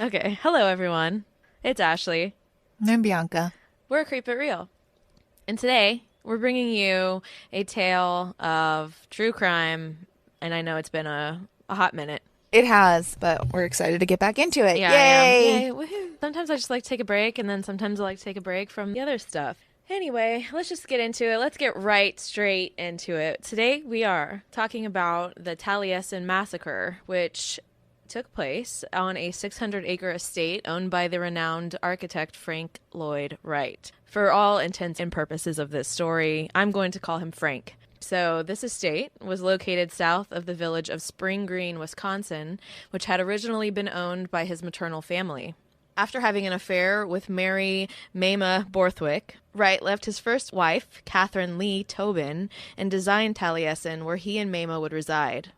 Okay. Hello, everyone. It's Ashley. I'm Bianca. We're Creep It Real. And today, we're bringing you a tale of true crime. And I know it's been a hot minute. It has, but we're excited to get back into it. Yeah, Yay! I am. Yay! Woohoo! Sometimes I just like to take a break, and then sometimes I like to take a break from the other stuff. Anyway, let's just get into it. Let's get right straight into it. Today, we are talking about the Taliesin Massacre, which took place on a 600-acre estate owned by the renowned architect Frank Lloyd Wright. For all intents and purposes of this story, I'm going to call him Frank. So this estate was located south of the village of Spring Green, Wisconsin, which had originally been owned by his maternal family. After having an affair with Mary Mamah Borthwick, Wright left his first wife, Catherine Lee Tobin, and designed Taliesin, where he and Mamah would reside.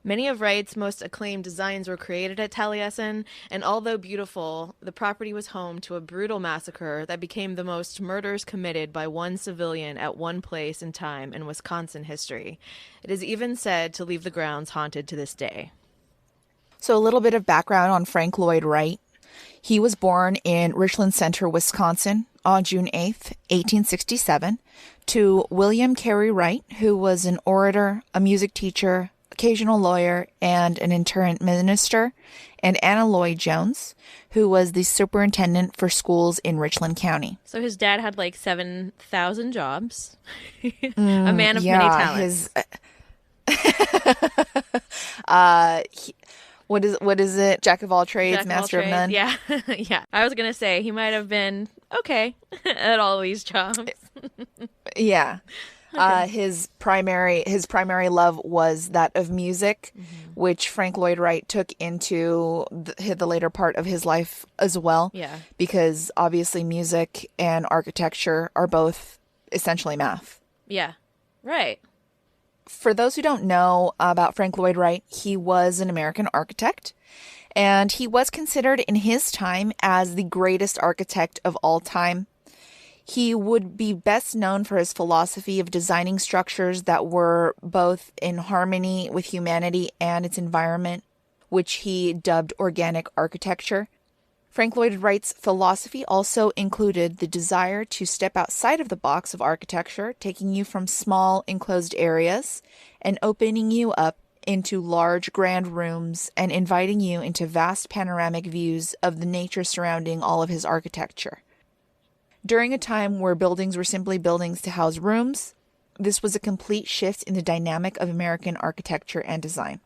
Many of Wright's most acclaimed designs were created at Taliesin, and although beautiful, the property was home to a brutal massacre that became the most murders committed by one civilian at one place and time in Wisconsin history. It is even said to leave the grounds haunted to this day. So a little bit of background on Frank Lloyd Wright. He was born in Richland Center, Wisconsin on June 8th, 1867, to William Carey Wright, who was an orator, a music teacher, occasional lawyer, and an itinerant minister, and Anna Lloyd Jones, who was the superintendent for schools in Richland County. So his dad had like 7,000 jobs. A man of many talents. What is it? Jack of all trades, master of none? Yeah. Yeah. I was going to say he might have been okay at all these jobs. Yeah. Okay. His primary love was that of music, which Frank Lloyd Wright took into the later part of his life as well. Yeah. Because obviously music and architecture are both essentially math. Yeah. Right. For those who don't know about Frank Lloyd Wright, he was an American architect, and he was considered in his time as the greatest architect of all time. He would be best known for his philosophy of designing structures that were both in harmony with humanity and its environment, which he dubbed organic architecture. Frank Lloyd Wright's philosophy also included the desire to step outside of the box of architecture, taking you from small enclosed areas and opening you up into large grand rooms and inviting you into vast panoramic views of the nature surrounding all of his architecture. During a time where buildings were simply buildings to house rooms, this was a complete shift in the dynamic of American architecture and design.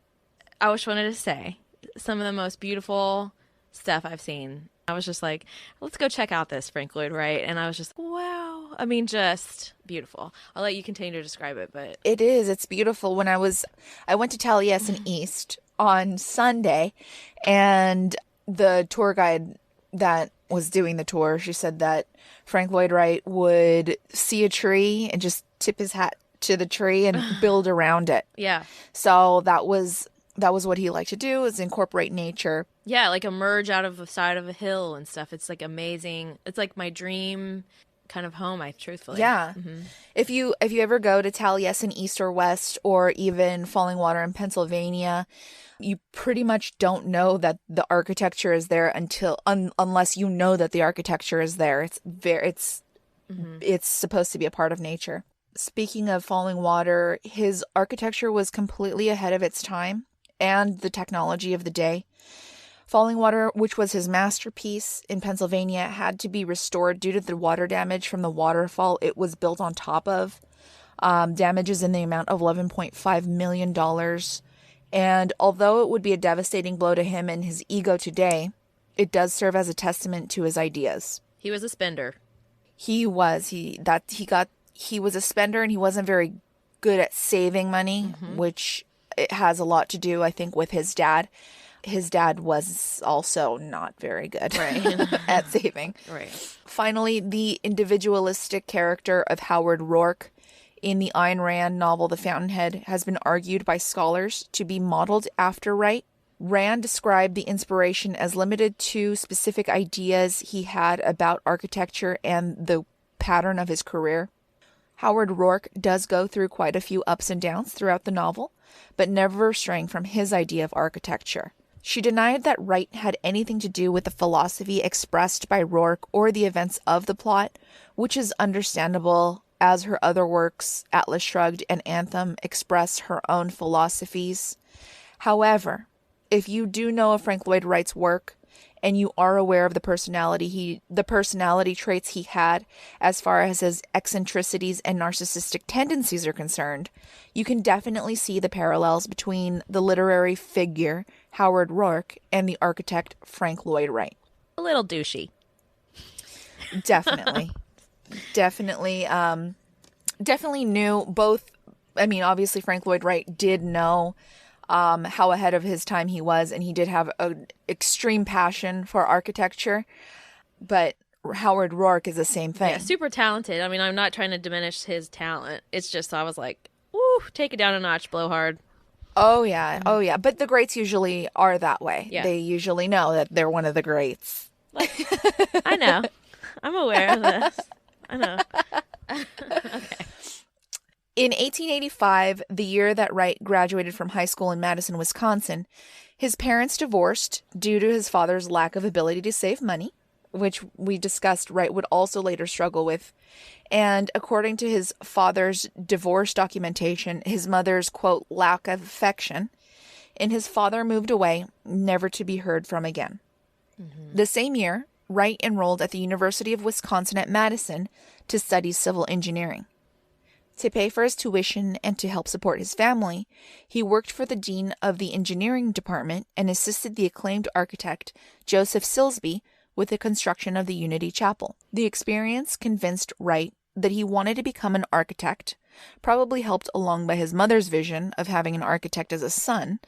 I just wanted to say some of the most beautiful stuff I've seen. I was just like, let's go check out this Frank Lloyd Wright. And I was just, wow. I mean, just beautiful. I'll let you continue to describe it, but it is. It's beautiful. I went to Taliesin East on Sunday, and the tour guide that was doing the tour, she said that Frank Lloyd Wright would see a tree and just tip his hat to the tree and build around it. Yeah. So that was what he liked to do, is incorporate nature. Yeah, like emerge out of the side of a hill and stuff. It's like amazing. It's like my dream kind of home, truthfully. Yeah. Mm-hmm. If you ever go to Taliesin East or West, or even Falling Water in Pennsylvania, you pretty much don't know that the architecture is there unless you know that the architecture is there. It's supposed to be a part of nature. Speaking of Falling Water, his architecture was completely ahead of its time and the technology of the day. Falling Water, which was his masterpiece in Pennsylvania, had to be restored due to the water damage from the waterfall it was built on top of. Damages in the amount of $11.5 million. And although it would be a devastating blow to him and his ego today, it does serve as a testament to his ideas. He was a spender. He was. He was a spender, and he wasn't very good at saving money, which it has a lot to do, I think, with his dad. His dad was also not very good at saving. Right. Finally, the individualistic character of Howard Rourke in the Ayn Rand novel The Fountainhead has been argued by scholars to be modeled after Wright. Rand described the inspiration as limited to specific ideas he had about architecture and the pattern of his career. Howard Rourke does go through quite a few ups and downs throughout the novel, but never straying from his idea of architecture. She denied that Wright had anything to do with the philosophy expressed by Rourke or the events of the plot, which is understandable, as her other works, Atlas Shrugged and Anthem, express her own philosophies. However, if you do know of Frank Lloyd Wright's work, and you are aware of the personality traits he had as far as his eccentricities and narcissistic tendencies are concerned, you can definitely see the parallels between the literary figure Howard Rourke and the architect Frank Lloyd Wright. A little douchey. Definitely. Definitely knew both. I mean, obviously Frank Lloyd Wright did know how ahead of his time he was, and he did have an extreme passion for architecture, but Howard Rourke is the same thing. Yeah, super talented. I mean, I'm not trying to diminish his talent. It's just I was like, woo, take it down a notch, blow hard. Oh yeah, oh yeah. But the greats usually are that way. Yeah. They usually know that they're one of the greats. Like, I know. I'm aware of this. I know. Okay. In 1885, the year that Wright graduated from high school in Madison, Wisconsin, his parents divorced due to his father's lack of ability to save money, which we discussed Wright would also later struggle with. And according to his father's divorce documentation, his mother's, quote, lack of affection, and his father moved away, never to be heard from again. Mm-hmm. The same year, Wright enrolled at the University of Wisconsin at Madison to study civil engineering. To pay for his tuition and to help support his family, he worked for the dean of the engineering department and assisted the acclaimed architect Joseph Silsby with the construction of the Unity Chapel. The experience convinced Wright that he wanted to become an architect, probably helped along by his mother's vision of having an architect as a son,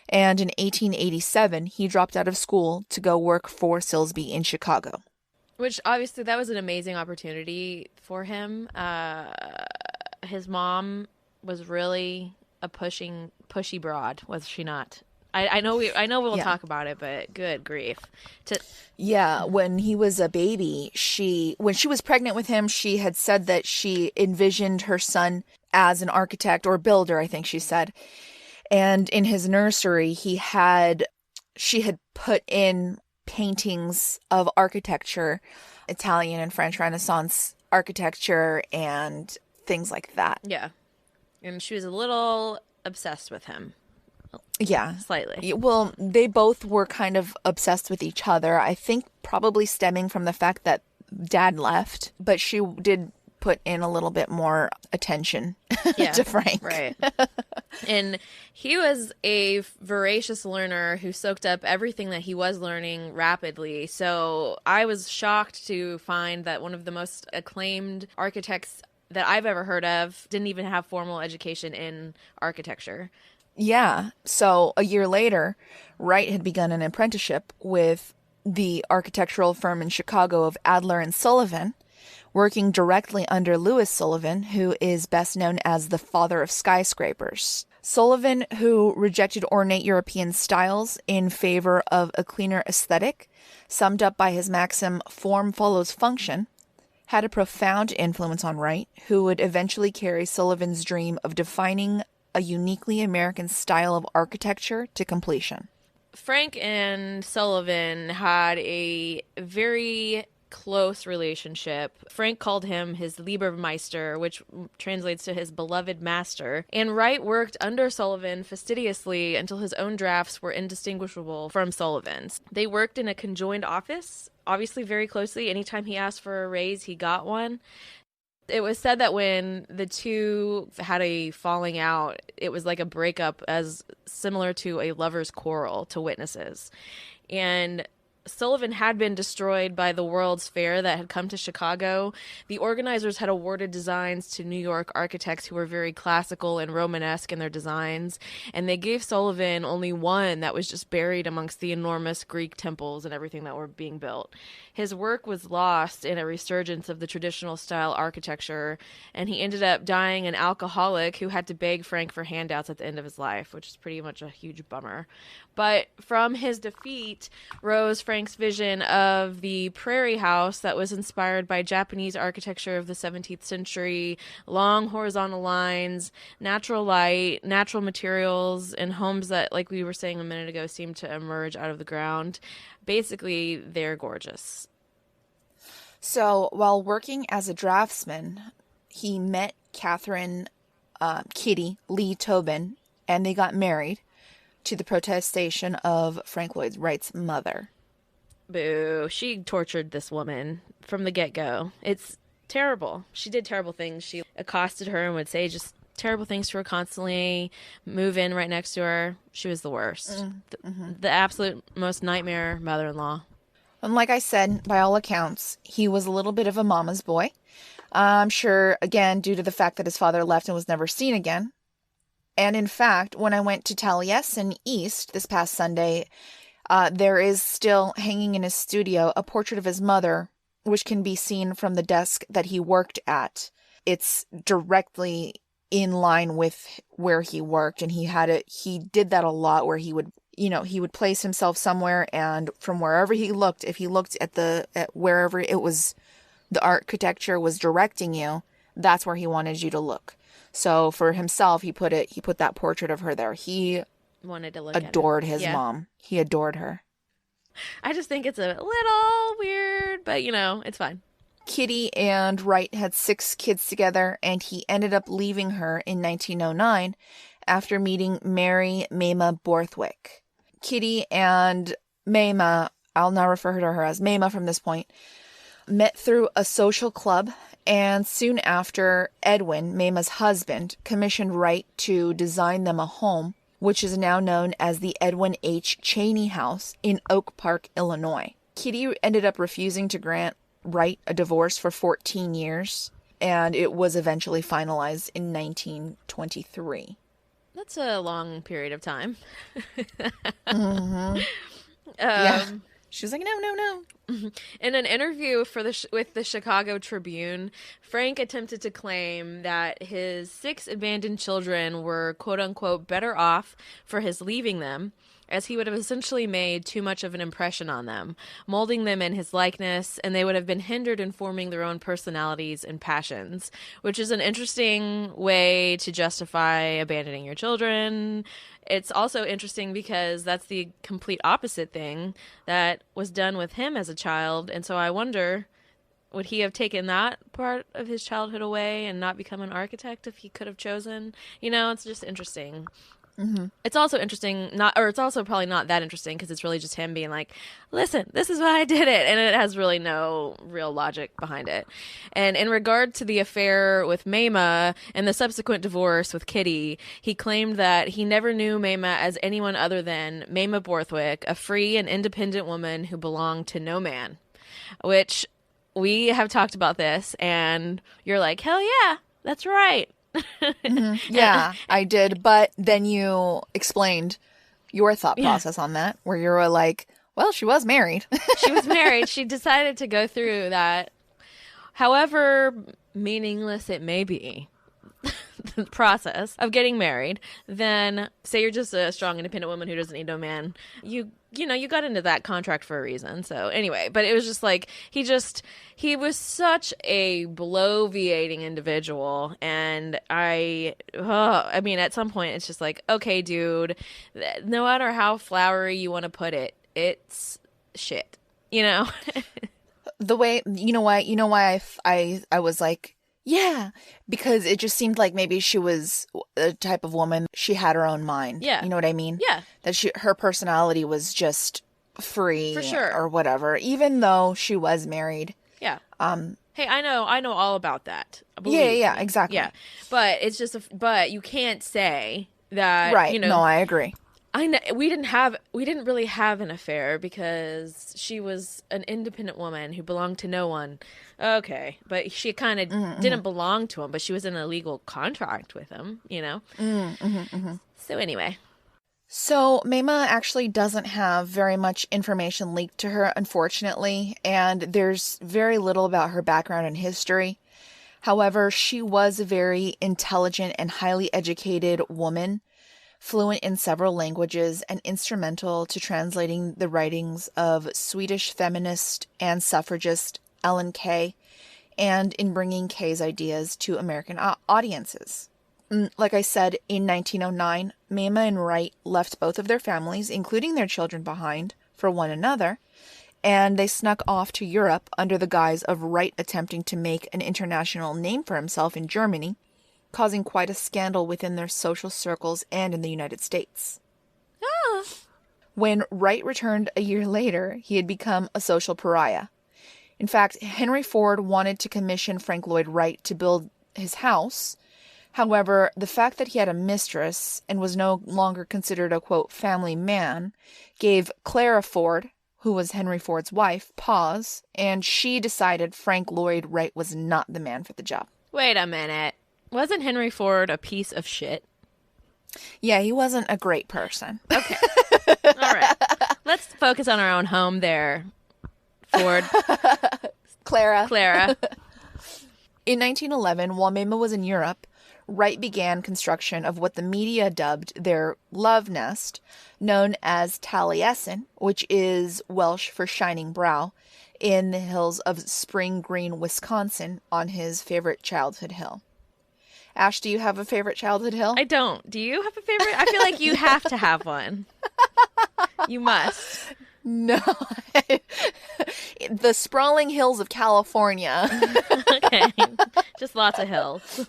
and in 1887 he dropped out of school to go work for Silsby in Chicago. Which, obviously, that was an amazing opportunity for him. His mom was really a pushy broad, was she not? I know we'll talk about it, but good grief. Yeah, when he was a baby, when she was pregnant with him, she had said that she envisioned her son as an architect or builder, I think she said. And in his nursery, she had put in paintings of architecture, Italian and French Renaissance architecture, and things like that. Yeah. And she was a little obsessed with him. Yeah. Slightly. Well, they both were kind of obsessed with each other. I think probably stemming from the fact that dad left, but she did put in a little bit more attention to Frank. Right. And he was a voracious learner who soaked up everything that he was learning rapidly. So I was shocked to find that one of the most acclaimed architects that I've ever heard of didn't even have formal education in architecture. Yeah. So a year later, Wright had begun an apprenticeship with the architectural firm in Chicago of Adler and Sullivan, working directly under Louis Sullivan, who is best known as the father of skyscrapers. Sullivan, who rejected ornate European styles in favor of a cleaner aesthetic, summed up by his maxim, form follows function, had a profound influence on Wright, who would eventually carry Sullivan's dream of defining a uniquely American style of architecture to completion. Frank and Sullivan had a very close relationship. Frank called him his Liebermeister, which translates to his beloved master, and Wright worked under Sullivan fastidiously until his own drafts were indistinguishable from Sullivan's. They worked in a conjoined office, obviously very closely. Anytime he asked for a raise, he got one. It was said that when the two had a falling out, it was like a breakup, as similar to a lover's quarrel to witnesses. And Sullivan had been destroyed by the World's Fair that had come to Chicago. The organizers had awarded designs to New York architects who were very classical and Romanesque in their designs, and they gave Sullivan only one that was just buried amongst the enormous Greek temples and everything that were being built. His work was lost in a resurgence of the traditional style architecture, and he ended up dying an alcoholic who had to beg Frank for handouts at the end of his life, which is pretty much a huge bummer. But from his defeat rose Frank Frank's vision of the prairie house that was inspired by Japanese architecture of the 17th century, long horizontal lines, natural light, natural materials, and homes that, like we were saying a minute ago, seem to emerge out of the ground. Basically, they're gorgeous. So while working as a draftsman, he met Catherine Kitty Lee Tobin, and they got married to the protestation of Frank Lloyd Wright's mother. Boo. She tortured this woman from the get-go. It's terrible. She did terrible things. She accosted her and would say just terrible things to her constantly, move in right next to her. She was the worst. The absolute most nightmare mother-in-law. And like I said, by all accounts, he was a little bit of a mama's boy. I'm sure, again, due to the fact that his father left and was never seen again. And in fact, when I went to Taliesin East this past Sunday, there is still hanging in his studio a portrait of his mother, which can be seen from the desk that he worked at. It's directly in line with where he worked, and he did that a lot, where he would place himself somewhere, and from wherever he looked, if he looked at wherever it was the architecture was directing you, that's where he wanted you to look. So for himself, he put that portrait of her there. He wanted to look adored at his mom. He adored her. I just think it's a little weird, but it's fine. Kitty and Wright had 6 kids together, and he ended up leaving her in 1909 after meeting Mary Mamah Borthwick. Kitty and Mamah, I'll now refer to her as Mamah from this point, met through a social club, and soon after, Edwin, Mamah's husband, commissioned Wright to design them a home, which is now known as the Edwin H. Cheney House in Oak Park, Illinois. Kitty ended up refusing to grant Wright a divorce for 14 years, and it was eventually finalized in 1923. That's a long period of time. Yeah. She was like, no. In an interview with the Chicago Tribune, Frank attempted to claim that his 6 abandoned children were, quote-unquote, better off for his leaving them, as he would have essentially made too much of an impression on them, molding them in his likeness, and they would have been hindered in forming their own personalities and passions, which is an interesting way to justify abandoning your children. It's also interesting because that's the complete opposite thing that was done with him as a child, and so I wonder, would he have taken that part of his childhood away and not become an architect if he could have chosen? It's just interesting. Mm-hmm. It's also interesting, it's also probably not that interesting because it's really just him being like, listen, this is why I did it. And it has really no real logic behind it. And in regard to the affair with Mamah and the subsequent divorce with Kitty, he claimed that he never knew Mamah as anyone other than Mamah Borthwick, a free and independent woman who belonged to no man. Which we have talked about this, and you're like, hell yeah, that's right. Yeah, I did. But then you explained your thought process on that, where you were like, well, she was married. She was married. She decided to go through that, however meaningless it may be, the process of getting married. Then say you're just a strong, independent woman who doesn't need no man. You got into that contract for a reason. So anyway, but it was just like, he was such a bloviating individual. And I mean, at some point it's just like, okay, dude, no matter how flowery you want to put it, it's shit, The way, why I was like, yeah, because it just seemed like maybe she was a type of woman. She had her own mind. Yeah. You know what I mean? Yeah. That her personality was just free, for sure, or whatever, even though she was married. Yeah. Hey, I know all about that. Yeah, exactly. Yeah. But it's just, but you can't say that, right. No, I agree. I know we didn't really have an affair because she was an independent woman who belonged to no one. Okay, but she kind of didn't belong to him, but she was in a legal contract with him, So anyway. So Mamah actually doesn't have very much information leaked to her, unfortunately, and there's very little about her background and history. However, she was a very intelligent and highly educated woman fluent in several languages, and instrumental to translating the writings of Swedish feminist and suffragist Ellen Key, and in bringing Kay's ideas to American audiences. Like I said, in 1909, Mamah and Wright left both of their families, including their children, behind for one another, and they snuck off to Europe under the guise of Wright attempting to make an international name for himself in Germany, causing quite a scandal within their social circles and in the United States. Ah. When Wright returned a year later, he had become a social pariah. In fact, Henry Ford wanted to commission Frank Lloyd Wright to build his house. However, the fact that he had a mistress and was no longer considered a, quote, family man, gave Clara Ford, who was Henry Ford's wife, pause, and she decided Frank Lloyd Wright was not the man for the job. Wait a minute. Wasn't Henry Ford a piece of shit? Yeah, he wasn't a great person. Okay. All right. Let's focus on our own home there, Ford. Clara. In 1911, while Mamah was in Europe, Wright began construction of what the media dubbed their love nest, known as Taliesin, which is Welsh for shining brow, in the hills of Spring Green, Wisconsin, on his favorite childhood hill. Ash, do you have a favorite childhood hill? I don't. Do you have a favorite? I feel like you have to have one. You must. No. The sprawling hills of California. Okay. Just lots of hills.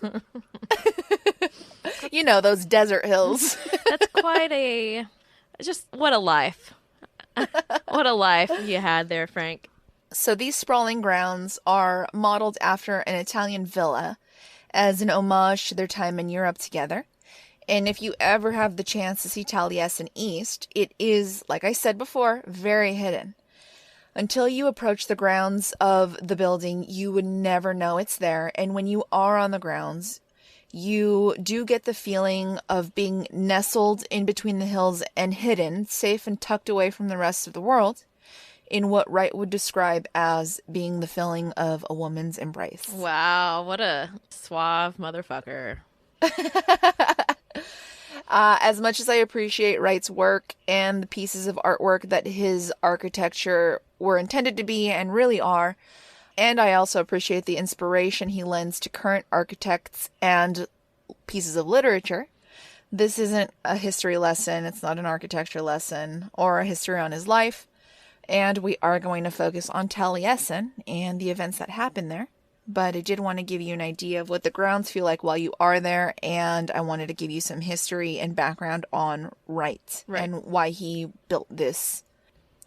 You know, those desert hills. That's quite a... Just what a life. What a life you had there, Frank. So these sprawling grounds are modeled after an Italian villa as an homage to their time in Europe together. And if you ever have the chance to see Taliesin East, it is, like I said before, very hidden. Until you approach the grounds of the building, you would never know it's there. And when you are on the grounds, you do get the feeling of being nestled in between the hills and hidden, safe and tucked away from the rest of the world, in what Wright would describe as being the feeling of a woman's embrace. Wow, what a suave motherfucker. As much as I appreciate Wright's work and the pieces of artwork that his architecture were intended to be and really are, and I also appreciate the inspiration he lends to current architects and pieces of literature, this isn't a history lesson, it's not an architecture lesson, or a history on his life, and we are going to focus on Taliesin and the events that happened there. But I did want to give you an idea of what the grounds feel like while you are there, and I wanted to give you some history and background on Wright. And why he built this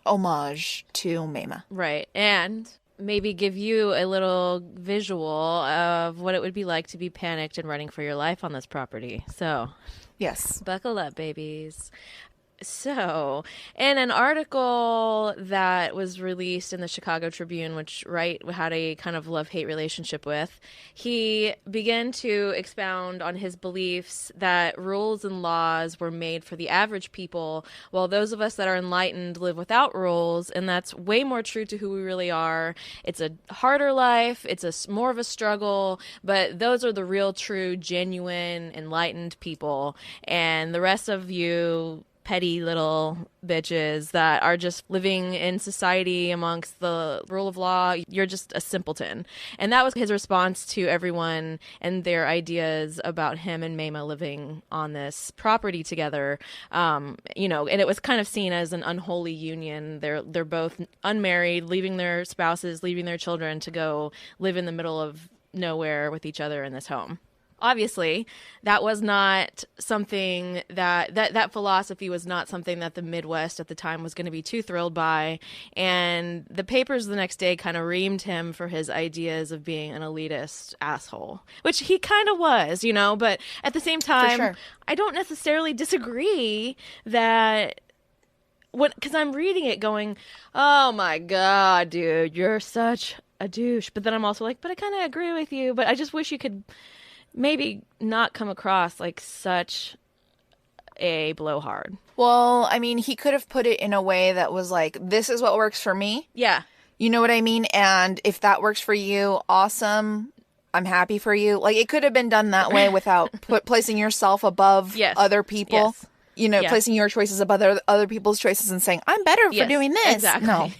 homage to Mamah. Right, and maybe give you a little visual of what it would be like to be panicked and running for your life on this property. So, yes, buckle up, babies. So, in an article that was released in the Chicago Tribune, which Wright had a kind of love-hate relationship with, he began to expound on his beliefs that rules and laws were made for the average people, while those of us that are enlightened live without rules, and that's way more true to who we really are. It's a harder life, it's more of a struggle, but those are the real, true, genuine, enlightened people, and the rest of you petty little bitches that are just living in society amongst the rule of law, you're just a simpleton. And that was his response to everyone and their ideas about him and Mamah living on this property together. And it was kind of seen as an unholy union. They're both unmarried, leaving their spouses, leaving their children to go live in the middle of nowhere with each other in this home. Obviously, that was not something that philosophy was not something that the Midwest at the time was going to be too thrilled by. And the papers the next day kind of reamed him for his ideas of being an elitist asshole, which he kind of was, but at the same time, sure. I don't necessarily disagree that because I'm reading it going, oh my God, dude, you're such a douche. But then I'm also like, but I kind of agree with you, but I just wish you could maybe not come across like such a blowhard. Well, I mean, he could have put it in a way that was like, this is what works for me. Yeah. You know what I mean? And if that works for you, awesome. I'm happy for you. Like, it could have been done that way without placing yourself above other people. Yes. Yeah. placing your choices above other people's choices and saying, I'm better for doing this. Exactly. No.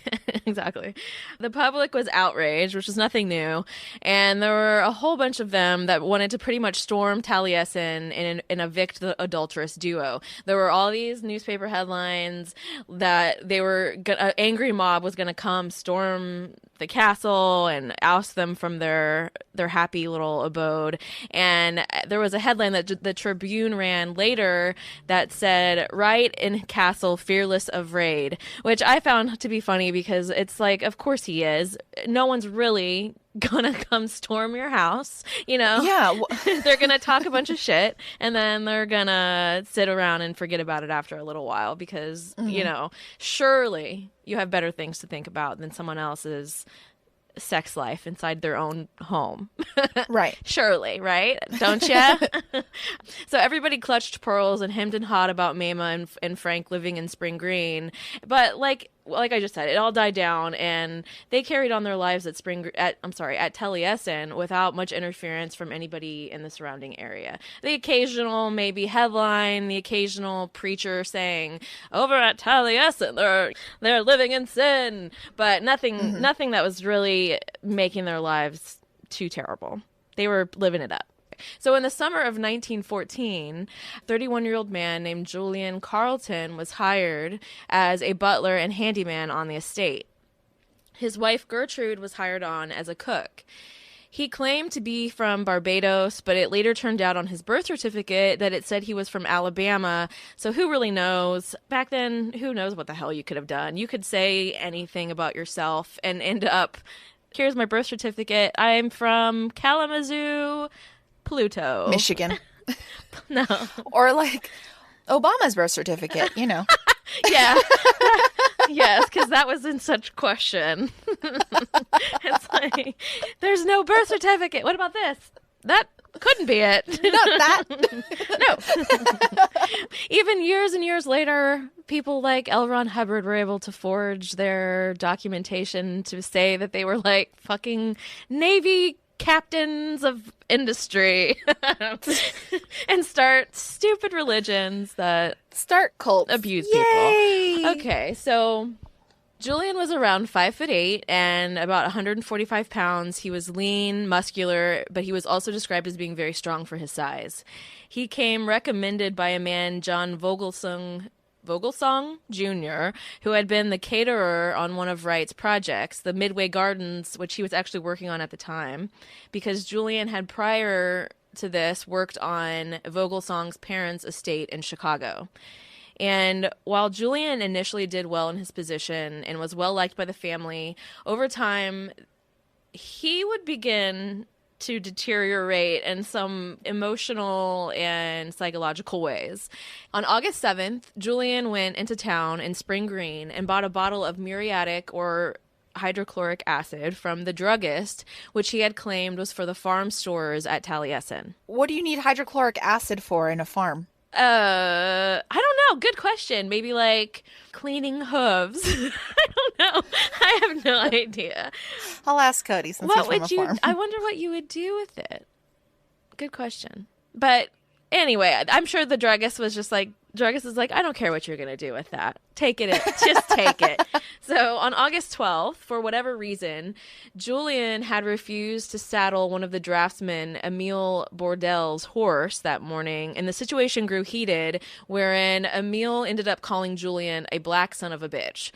Exactly. The public was outraged, which was nothing new. And there were a whole bunch of them that wanted to pretty much storm Taliesin and evict the adulterous duo. There were all these newspaper headlines that an angry mob was going to come storm the castle and oust them from their happy little abode. And there was a headline that the Tribune ran later that said, "Wright in castle fearless of raid," which I found to be funny because it's like, of course he is. No one's really gonna come storm your house, Yeah. They're gonna talk a bunch of shit and then they're gonna sit around and forget about it after a little while because surely you have better things to think about than someone else's sex life inside their own home. Right. Surely, right? Don't ya? So everybody clutched pearls and hemmed and hawed about Mamah and Frank living in Spring Green. But like I just said, it all died down and they carried on their lives at Taliesin without much interference from anybody in the surrounding area. The occasional maybe headline, the occasional preacher saying, "Over at Taliesin, they're living in sin," but nothing that was really making their lives too terrible. They were living it up. So in the summer of 1914, a 31-year-old man named Julian Carleton was hired as a butler and handyman on the estate. His wife Gertrude was hired on as a cook. He claimed to be from Barbados, but it later turned out on his birth certificate that it said he was from Alabama. So who really knows? Back then, who knows what the hell you could have done? You could say anything about yourself and end up, here's my birth certificate. I'm from Kalamazoo, Pluto. Michigan. No. Or like Obama's birth certificate, Yeah. Yes, because that was in such question. It's like, there's no birth certificate. What about this? That couldn't be it. Not that. No. Even years and years later, people like L. Ron Hubbard were able to forge their documentation to say that they were like fucking Navy captains of industry and start stupid religions that start cults. Abuse Yay! people. Okay, so Julian was around 5'8" and about 145 pounds. He was lean, muscular, but he was also described as being very strong for his size. He came recommended by a man, John Vogelsong Jr., who had been the caterer on one of Wright's projects, the Midway Gardens, which he was actually working on at the time, because Julian had prior to this worked on Vogelsong's parents' estate in Chicago. And while Julian initially did well in his position and was well liked by the family, over time he would begin to deteriorate in some emotional and psychological ways. On August 7th, Julian went into town in Spring Green and bought a bottle of muriatic or hydrochloric acid from the druggist, which he had claimed was for the farm stores at Taliesin. What do you need hydrochloric acid for in a farm? I don't know. Good question. Maybe like cleaning hooves. I don't know. I have no idea. I'll ask Cody since he's from a farm. I wonder what you would do with it. Good question. But anyway, I'm sure the druggist is like, I don't care what you're going to do with that. Take it. Just take it. So on August 12th, for whatever reason, Julian had refused to saddle one of the draftsmen, Emile Bordel's horse that morning, and the situation grew heated, wherein Emile ended up calling Julian a black son of a bitch.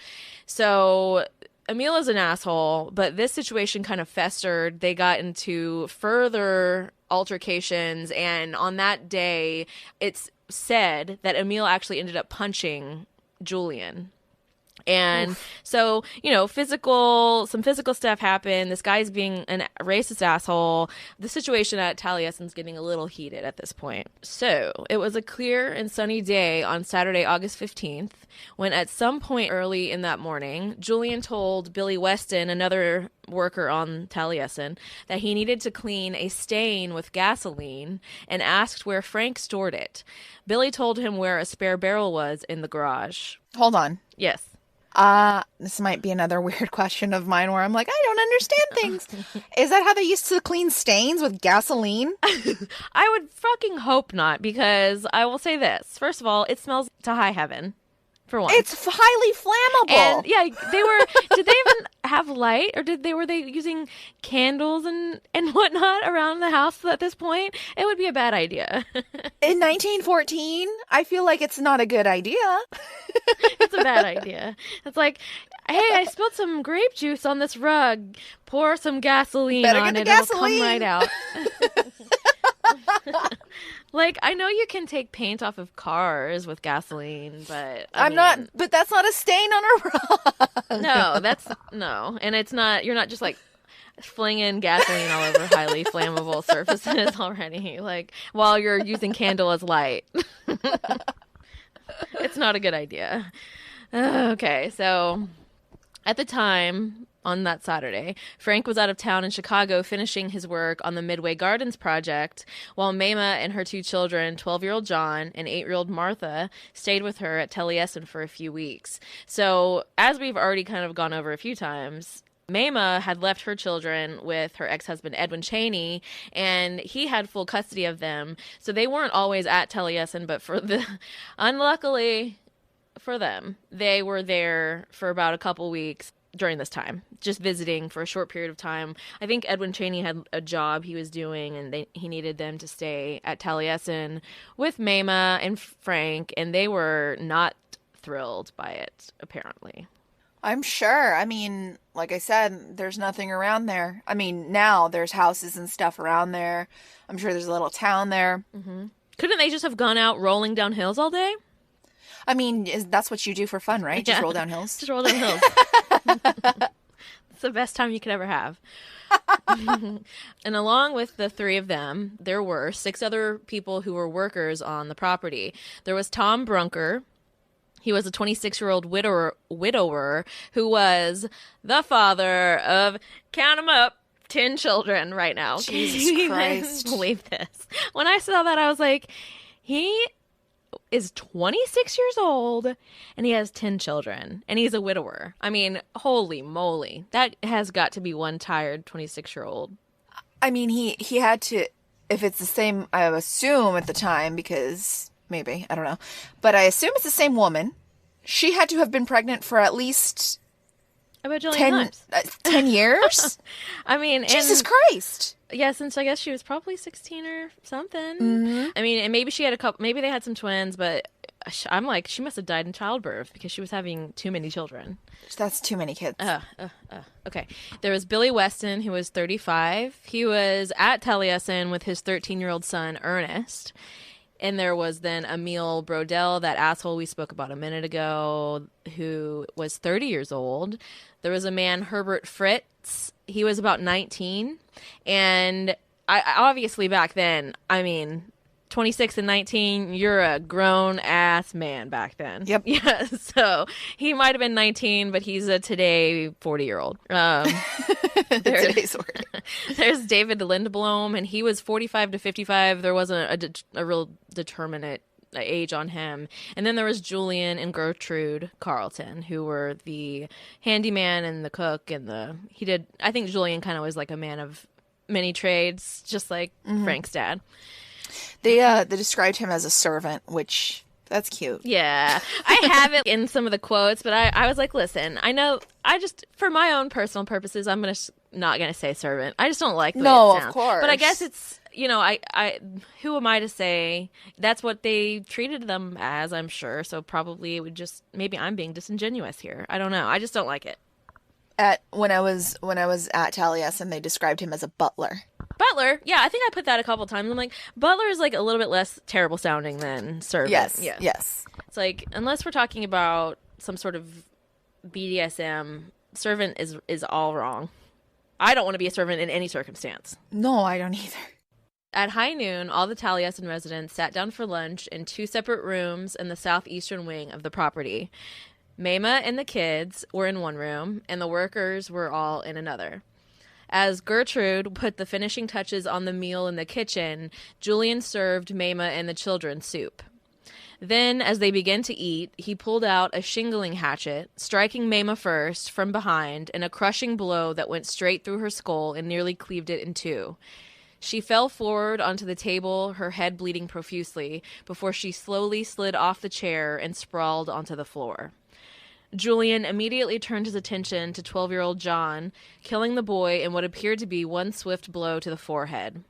So Emile is an asshole, but this situation kind of festered. They got into further altercations, and on that day, it's said that Emile actually ended up punching Julian. And so, some physical stuff happened. This guy's being a racist asshole. The situation at Taliesin's getting a little heated at this point. So it was a clear and sunny day on Saturday, August 15th, when at some point early in that morning, Julian told Billy Weston, another worker on Taliesin, that he needed to clean a stain with gasoline and asked where Frank stored it. Billy told him where a spare barrel was in the garage. Hold on. Yes. This might be another weird question of mine where I'm like, I don't understand things. Is that how they used to clean stains with gasoline? I would fucking hope not, because I will say this. First of all, it smells to high heaven, for one. It's highly flammable. And yeah, they were. Did they even have light, or were they using candles and whatnot around the house at this point? It would be a bad idea. In 1914, I feel like it's not a good idea. It's a bad idea. It's like, hey, I spilled some grape juice on this rug. Pour some gasoline on it. It'll come right out. Like, I know you can take paint off of cars with gasoline, but but that's not a stain on a rug. No. And it's not, you're not just like flinging gasoline all over highly flammable surfaces already, like, while you're using candle as light. It's not a good idea. Okay, so at the time, on that Saturday, Frank was out of town in Chicago finishing his work on the Midway Gardens project, while Mamah and her 2 children, 12-year-old John and 8-year-old Martha, stayed with her at Taliesin for a few weeks. So, as we've already kind of gone over a few times, Mamah had left her children with her ex-husband Edwin Cheney, and he had full custody of them. So they weren't always at Taliesin, but unluckily for them, they were there for about a couple weeks during this time, just visiting for a short period of time. I think Edwin Cheney had a job he was doing, and he needed them to stay at Taliesin with Mamah and Frank, and they were not thrilled by it, apparently. I'm sure. I mean, like I said, there's nothing around there. I mean, now there's houses and stuff around there. I'm sure there's a little town there. Mm-hmm. Couldn't they just have gone out rolling down hills all day? I mean, that's what you do for fun, right? Yeah. Just roll down hills? Just roll down hills. It's the best time you could ever have. And along with the 3 of them, there were 6 other people who were workers on the property. There was Tom Brunker. He was a 26-year-old widower who was the father of, count 'em up, 10 children right now. Jesus Christ. Can you believe this? When I saw that, I was like, he is 26 years old and he has 10 children and he's a widower. I mean, holy moly. That has got to be one tired 26-year-old. I mean, he had to, if it's the same, I assume at the time, because maybe, I don't know, but I assume it's the same woman. She had to have been pregnant for at least 10 years. I mean, Jesus Christ. Yeah, since I guess she was probably 16 or something. Mm-hmm. I mean, and maybe she had maybe they had some twins, but I'm like, she must have died in childbirth because she was having too many children. That's too many kids. Okay. There was Billy Weston, who was 35. He was at Taliesin with his 13-year-old son, Ernest. And there was then Emil Brodell, that asshole we spoke about a minute ago, who was 30 years old. There was a man, Herbert Fritz. He was about 19. And I obviously back then, I mean, 26 and 19, you're a grown-ass man back then. Yep. Yeah, so he might have been 19, but he's a today 40-year-old. Today's word. There's David Lindblom, and he was 45 to 55. There wasn't a real determinate age on him. And then there was Julian and Gertrude Carlton, who were the handyman and the cook, and I think Julian kind of was like a man of many trades, just like Frank's dad. They described him as a servant, which, that's cute. Yeah. I have it in some of the quotes, but I was like, listen, for my own personal purposes, I'm not going to say servant. I just don't like the way it sounds. Of course. But I guess it's, who am I to say? That's what they treated them as, I'm sure. So probably it would maybe I'm being disingenuous here. I don't know. I just don't like it. When I was at Taliesin, they described him as a butler. Butler, yeah, I think I put that a couple times. I'm like, butler is like a little bit less terrible sounding than servant. Yes. It's like, unless we're talking about some sort of BDSM, servant is all wrong. I don't want to be a servant in any circumstance. No, I don't either. At high noon, all the Taliesin residents sat down for lunch in 2 separate rooms in the southeastern wing of the property. Mamah and the kids were in one room, and the workers were all in another. As Gertrude put the finishing touches on the meal in the kitchen, Julian served Mamah and the children soup. Then, as they began to eat, he pulled out a shingling hatchet, striking Mamah first from behind in a crushing blow that went straight through her skull and nearly cleaved it in two. She fell forward onto the table, her head bleeding profusely, before she slowly slid off the chair and sprawled onto the floor. Julian immediately turned his attention to 12-year-old John, killing the boy in what appeared to be one swift blow to the forehead.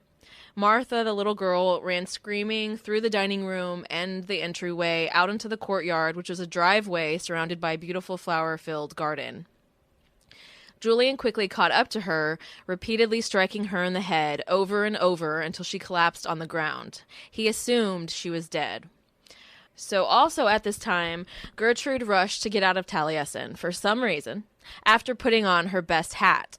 Martha, the little girl, ran screaming through the dining room and the entryway out into the courtyard, which was a driveway surrounded by a beautiful flower-filled garden. Julian quickly caught up to her, repeatedly striking her in the head over and over until she collapsed on the ground. He assumed she was dead. So also at this time, Gertrude rushed to get out of Taliesin, for some reason, after putting on her best hat.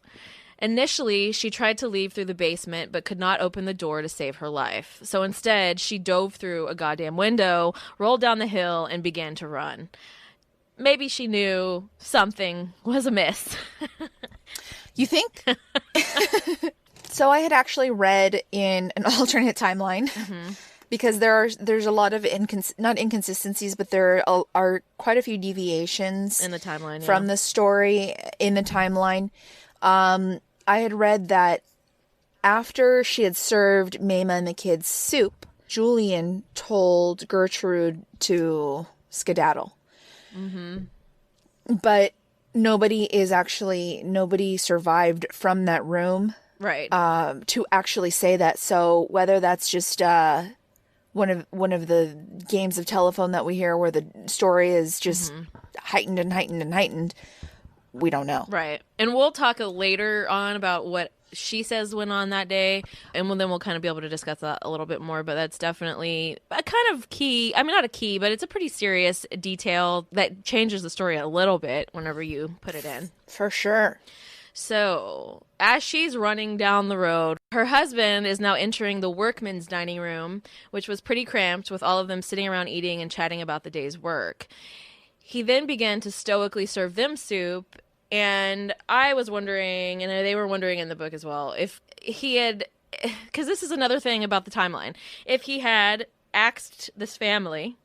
Initially, she tried to leave through the basement, but could not open the door to save her life. So instead, she dove through a goddamn window, rolled down the hill, and began to run. Maybe she knew something was amiss. You think? So I had actually read in an alternate timeline, because there's a lot of not inconsistencies, but there are quite a few deviations In the timeline, from the story in the timeline. I had read that after she had served Mamah and the kids soup, Julian told Gertrude to skedaddle. But nobody survived from that room. Right. To actually say that. So whether that's just one of the games of telephone that we hear where the story is just heightened and heightened and heightened, we don't know. Right. And we'll talk later on about what she says went on that day, and then we'll kind of be able to discuss that a little bit more, but that's definitely a kind of key, I mean, not a key, but it's a pretty serious detail that changes the story a little bit whenever you put it in. For sure. So, as she's running down the road, her husband is now entering the workmen's dining room, which was pretty cramped with all of them sitting around eating and chatting about the day's work. He then began to stoically serve them soup, and I was wondering, and they were wondering in the book as well, if he had, because this is another thing about the timeline, if he had axed this family,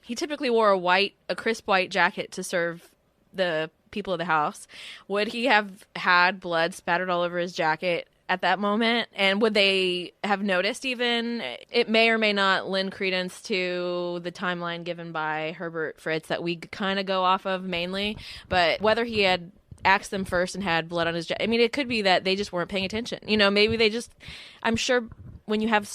he typically wore a crisp white jacket to serve the people of the house. Would he have had blood spattered all over his jacket at that moment? And would they have noticed even? It may or may not lend credence to the timeline given by Herbert Fritz that we kind of go off of mainly, but whether he had axed them first and had blood on his jacket, I mean, it could be that they just weren't paying attention. You know, maybe they just, I'm sure when you have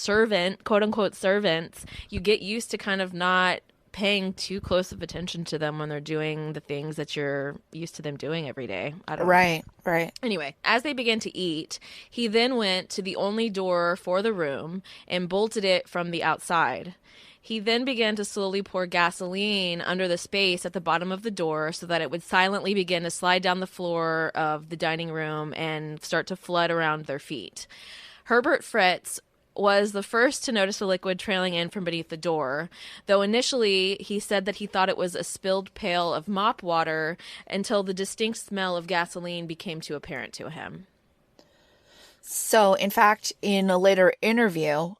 quote unquote servants, you get used to kind of not paying too close of attention to them when they're doing the things that you're used to them doing every day. I don't know. Right. Anyway, as they began to eat, he then went to the only door for the room and bolted it from the outside. He then began to slowly pour gasoline under the space at the bottom of the door so that it would silently begin to slide down the floor of the dining room and start to flood around their feet. Herbert Fritz was the first to notice the liquid trailing in from beneath the door, though initially he said that he thought it was a spilled pail of mop water until the distinct smell of gasoline became too apparent to him. So, in fact, in a later interview,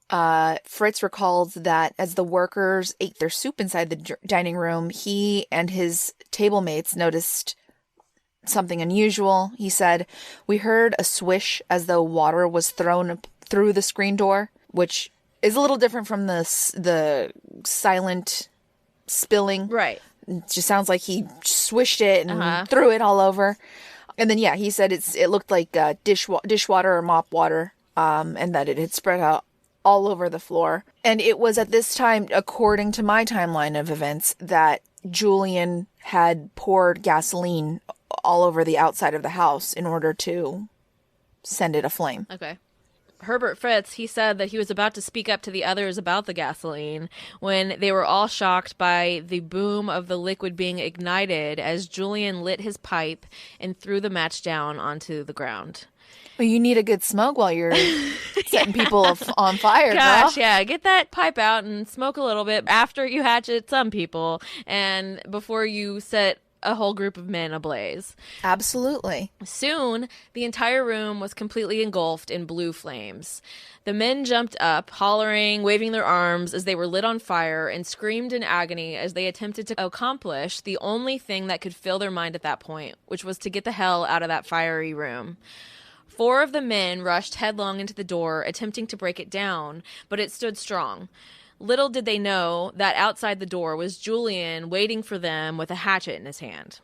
Fritz recalls that as the workers ate their soup inside the dining room, he and his table mates noticed something unusual. He said, "We heard a swish as though water was thrown through the screen door," which is a little different from the silent spilling. Right. It just sounds like he swished it and threw it all over. And then, he said it looked like dishwater or mop water, and that it had spread out all over the floor. And it was at this time, according to my timeline of events, that Julian had poured gasoline all over the outside of the house in order to send it aflame. Okay. Herbert Fritz, he said that he was about to speak up to the others about the gasoline when they were all shocked by the boom of the liquid being ignited as Julian lit his pipe and threw the match down onto the ground. Well, you need a good smoke while you're setting people on fire, Gosh, girl. yeah. Get that pipe out and smoke a little bit after you hatchet some people and before you set a whole group of men ablaze. Absolutely. Soon, the entire room was completely engulfed in blue flames. The men jumped up, hollering, waving their arms as they were lit on fire, and screamed in agony as they attempted to accomplish the only thing that could fill their mind at that point, which was to get the hell out of that fiery room. 4 of the men rushed headlong into the door, attempting to break it down, but it stood strong. Little did they know that outside the door was Julian waiting for them with a hatchet in his hand.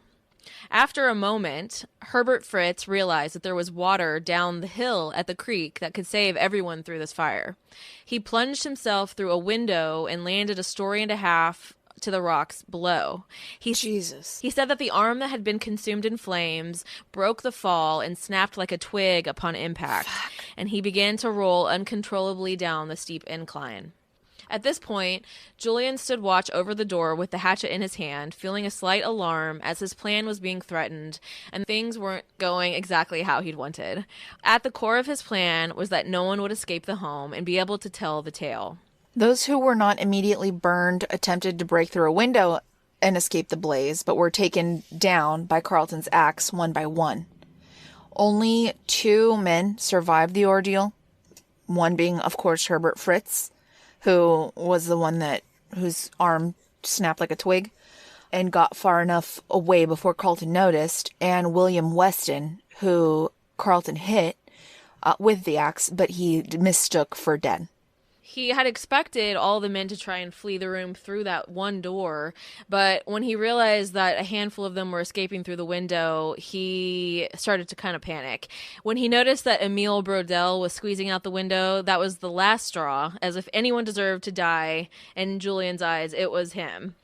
After a moment, Herbert Fritz realized that there was water down the hill at the creek that could save everyone through this fire. He plunged himself through a window and landed a story and a half to the rocks below. Jesus. He said that the arm that had been consumed in flames broke the fall and snapped like a twig upon impact, and he began to roll uncontrollably down the steep incline. At this point, Julian stood watch over the door with the hatchet in his hand, feeling a slight alarm as his plan was being threatened and things weren't going exactly how he'd wanted. At the core of his plan was that no one would escape the home and be able to tell the tale. Those who were not immediately burned attempted to break through a window and escape the blaze, but were taken down by Carleton's axe one by one. Only 2 men survived the ordeal, one being, of course, Herbert Fritz, who was the one whose arm snapped like a twig and got far enough away before Carleton noticed, and William Weston, who Carleton hit with the axe, but he mistook for dead. He had expected all the men to try and flee the room through that one door, but when he realized that a handful of them were escaping through the window, he started to kind of panic. When he noticed that Emile Brodel was squeezing out the window, that was the last straw, as if anyone deserved to die, in Julian's eyes, it was him.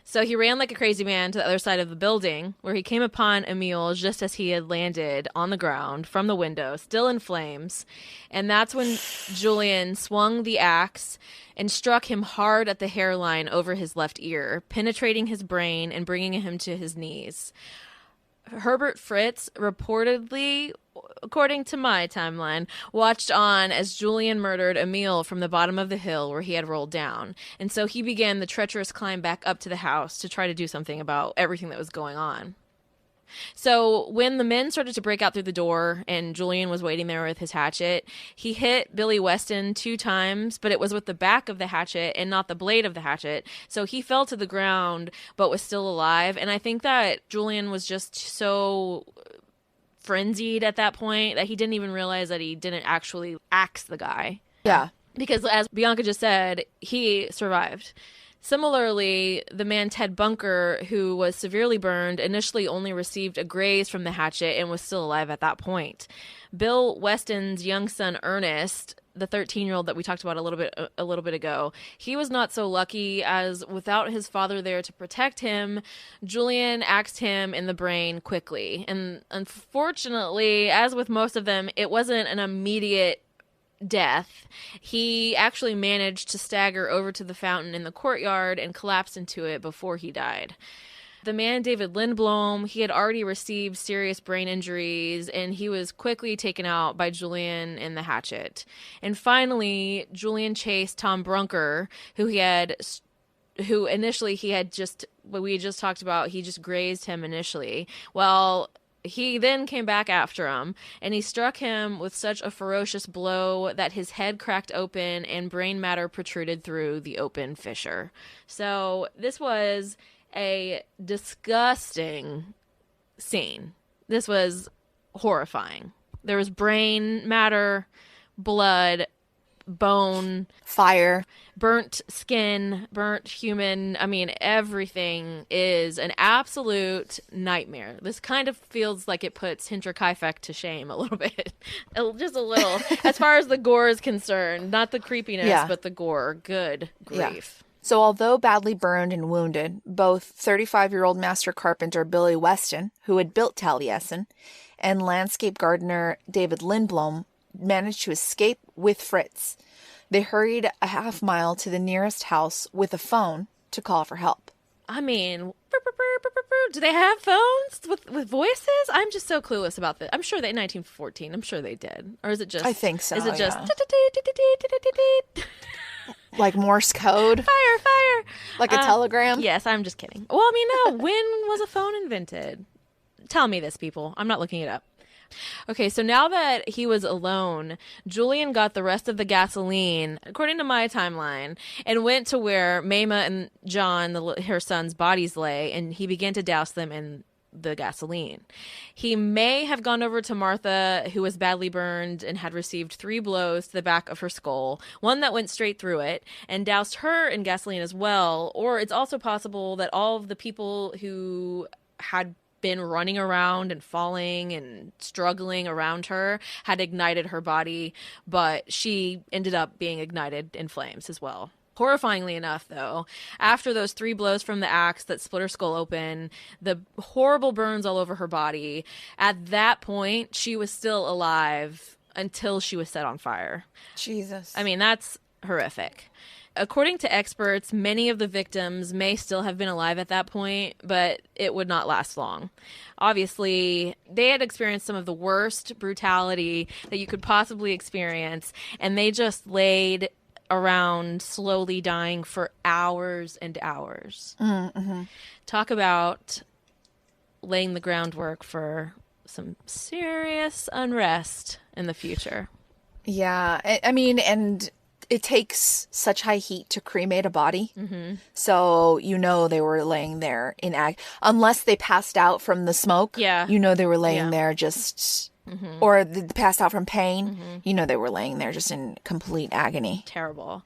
So he ran like a crazy man to the other side of the building, where he came upon Emile just as he had landed on the ground from the window, still in flames. And that's when Julian swung the axe and struck him hard at the hairline over his left ear, penetrating his brain and bringing him to his knees. Herbert Fritz reportedly, according to my timeline, watched on as Julian murdered Emile from the bottom of the hill where he had rolled down. And so he began the treacherous climb back up to the house to try to do something about everything that was going on. So when the men started to break out through the door and Julian was waiting there with his hatchet, he hit Billy Weston 2 times, but it was with the back of the hatchet and not the blade of the hatchet. So he fell to the ground but was still alive. And I think that Julian was just so frenzied at that point that he didn't even realize that he didn't actually axe the guy. Yeah. Because as Bianca just said, he survived. Similarly, the man Ted Bunker, who was severely burned, initially only received a graze from the hatchet and was still alive at that point. Bill Weston's young son Ernest, the 13-year-old that we talked about a little bit ago, he was not so lucky, as without his father there to protect him, Julian axed him in the brain quickly. And unfortunately, as with most of them, it wasn't an immediate death. He actually managed to stagger over to the fountain in the courtyard and collapsed into it before he died. The man, David Lindblom, he had already received serious brain injuries, and he was quickly taken out by Julian and the hatchet. And finally, Julian chased Tom Brunker, who initially he had just, what we just talked about, he just grazed him initially. Well, he then came back after him, and he struck him with such a ferocious blow that his head cracked open and brain matter protruded through the open fissure. So this was a disgusting scene. This was horrifying. There was brain matter, blood, bone, fire, burnt skin, burnt human. I mean, everything is an absolute nightmare. This kind of feels like it puts Hinter Kaifek to shame a little bit. Just a little. As far as the gore is concerned. Not the creepiness, but the gore. Good grief. Yeah. So although badly burned and wounded, both 35-year-old master carpenter Billy Weston, who had built Taliesin, and landscape gardener David Lindblom managed to escape with Fritz. They hurried a half mile to the nearest house with a phone to call for help. I mean, do they have phones with voices? I'm just so clueless about this. I'm sure they, in 1914, I'm sure they did. Or is it just... I think so, Is it just... Like Morse code? Fire, fire. Like a telegram? Yes, I'm just kidding. Well, I mean, no. When was a phone invented? Tell me this, people. I'm not looking it up. Okay, so now that he was alone, Julian got the rest of the gasoline, according to my timeline, and went to where Mamah and John, her son's bodies lay, and he began to douse them in the gasoline. He may have gone over to Martha, who was badly burned and had received 3 blows to the back of her skull, one that went straight through it, and doused her in gasoline as well. Or it's also possible that all of the people who had been running around and falling and struggling around her had ignited her body, but she ended up being ignited in flames as well. Horrifyingly enough, though, after those 3 blows from the axe that split her skull open, the horrible burns all over her body, at that point, she was still alive until she was set on fire. Jesus. I mean, that's horrific. According to experts, many of the victims may still have been alive at that point, but it would not last long. Obviously, they had experienced some of the worst brutality that you could possibly experience, and they just laid around slowly dying for hours and hours. Mm-hmm. Talk about laying the groundwork for some serious unrest in the future. Yeah, I mean, and it takes such high heat to cremate a body. Mm-hmm. So, they were laying there in unless they passed out from the smoke. Yeah. They were laying there just, or they passed out from pain. They were laying there just in complete agony. Terrible.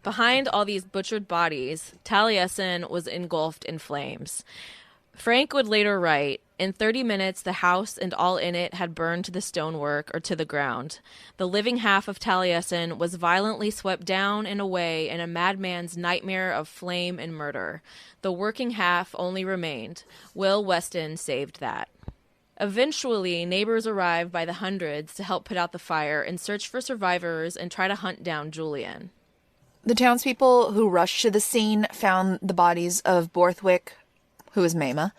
Behind all these butchered bodies, Taliesin was engulfed in flames. Frank would later write, "In 30 minutes, the house and all in it had burned to the stonework or to the ground. The living half of Taliesin was violently swept down and away in a madman's nightmare of flame and murder. The working half only remained. Will Weston saved that." Eventually, neighbors arrived by the hundreds to help put out the fire and search for survivors and try to hunt down Julian. The townspeople who rushed to the scene found the bodies of Borthwick, who is Mamah,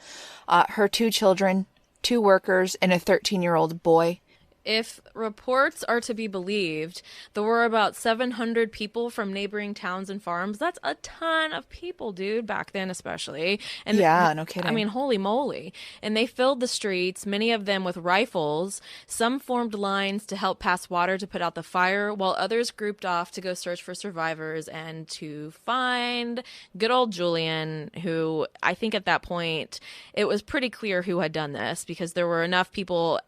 her 2 children, 2 workers, and a 13-year-old boy. If reports are to be believed, there were about 700 people from neighboring towns and farms. That's a ton of people, dude, back then especially. And yeah, no kidding. I mean, holy moly. And they filled the streets, many of them with rifles. Some formed lines to help pass water to put out the fire, while others grouped off to go search for survivors and to find good old Julian, who I think at that point it was pretty clear who had done this because there were enough people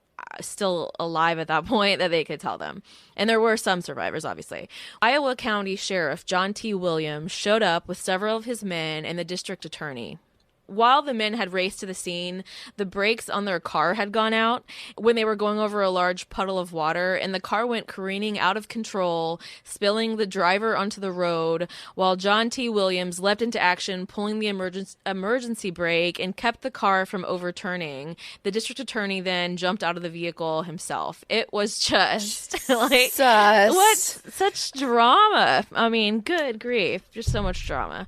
still alive at that point that they could tell them. And there were some survivors, obviously. Iowa County Sheriff John T. Williams showed up with several of his men and the district attorney. While the men had raced to the scene, the brakes on their car had gone out when they were going over a large puddle of water, and the car went careening out of control, spilling the driver onto the road, while John T. Williams leapt into action, pulling the emergency brake and kept the car from overturning. The district attorney then jumped out of the vehicle himself. It was just like, what? Such drama. I mean, good grief. Just so much drama.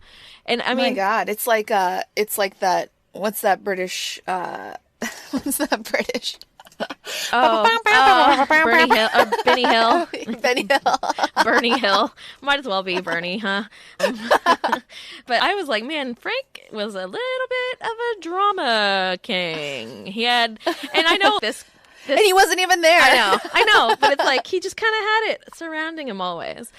And I mean, my God, it's like that. What's that British? What's that British? Bernie Hill, Benny Hill, Benny Hill, Bernie Hill. Might as well be Bernie, huh? But I was like, man, Frank was a little bit of a drama king. He had, and I know this. And he wasn't even there. I know, but it's like he just kind of had it surrounding him always.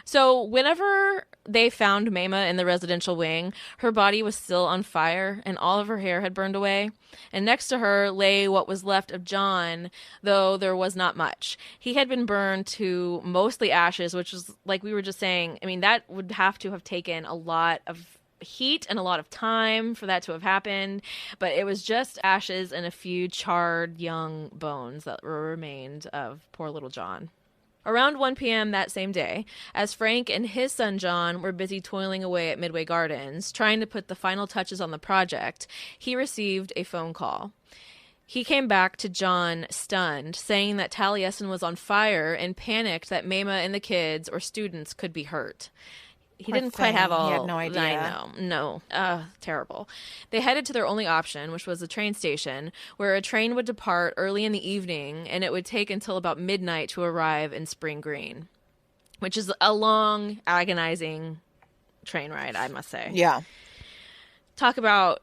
So whenever they found Mamah in the residential wing, her body was still on fire and all of her hair had burned away. And next to her lay what was left of John, though there was not much. He had been burned to mostly ashes, which was, like we were just saying, I mean, that would have to have taken a lot of heat and a lot of time for that to have happened, but it was just ashes and a few charred young bones that remained of poor little John. Around 1 p.m. that same day, as Frank and his son John were busy toiling away at Midway Gardens, trying to put the final touches on the project, he received a phone call. He came back to John stunned, saying that Taliesin was on fire and panicked that Mamah and the kids or students could be hurt. He didn't quite have all. He had no idea. I know. No. Terrible. They headed to their only option, which was the train station, where a train would depart early in the evening, and it would take until about midnight to arrive in Spring Green. which is a long, agonizing train ride, I must say. Yeah. Talk about,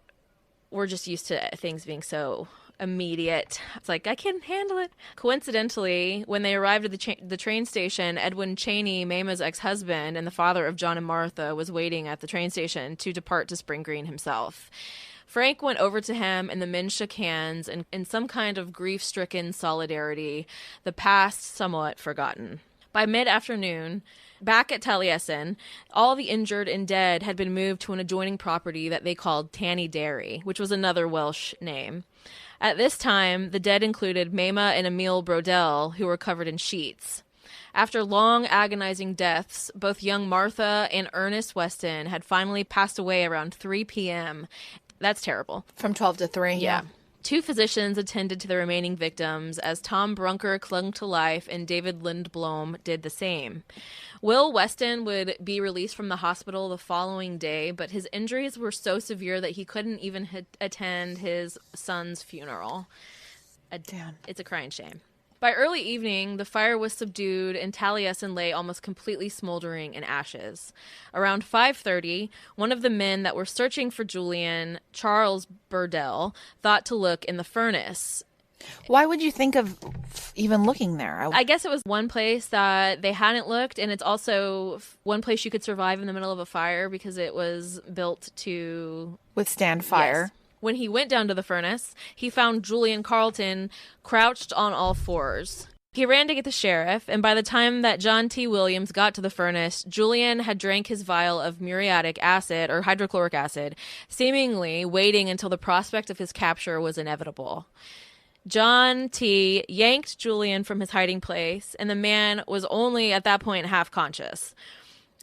we're just used to things being so immediate. It's like, I can't handle it. Coincidentally, when they arrived at the train station, Edwin Cheney, Mamah's ex-husband and the father of John and Martha, was waiting at the train station to depart to Spring Green himself. Frank went over to him and the men shook hands in some kind of grief-stricken solidarity, the past somewhat forgotten. By mid-afternoon, back at Taliesin, all the injured and dead had been moved to an adjoining property that they called Tanny Dairy, which was another Welsh name. At this time, the dead included Mamah and Emil Brodell, who were covered in sheets. After long, agonizing deaths, both young Martha and Ernest Weston had finally passed away around 3 p.m. That's terrible. From 12 to 3, yeah. 2 physicians attended to the remaining victims, as Tom Brunker clung to life and David Lindblom did the same. Will Weston would be released from the hospital the following day, but his injuries were so severe that he couldn't even attend his son's funeral. Damn. It's a crying shame. By early evening, the fire was subdued and Taliesin lay almost completely smoldering in ashes. Around 5:30, one of the men that were searching for Julian, Charles Burdell, thought to look in the furnace. Why would you think of even looking there? I guess it was one place that they hadn't looked, and it's also one place you could survive in the middle of a fire because it was built to withstand fire. Yes. When he went down to the furnace, he found Julian Carleton crouched on all fours. He ran to get the sheriff, and by the time that John T. Williams got to the furnace, Julian had drank his vial of muriatic acid, or hydrochloric acid, seemingly waiting until the prospect of his capture was inevitable. John T. yanked Julian from his hiding place, and the man was only at that point half conscious.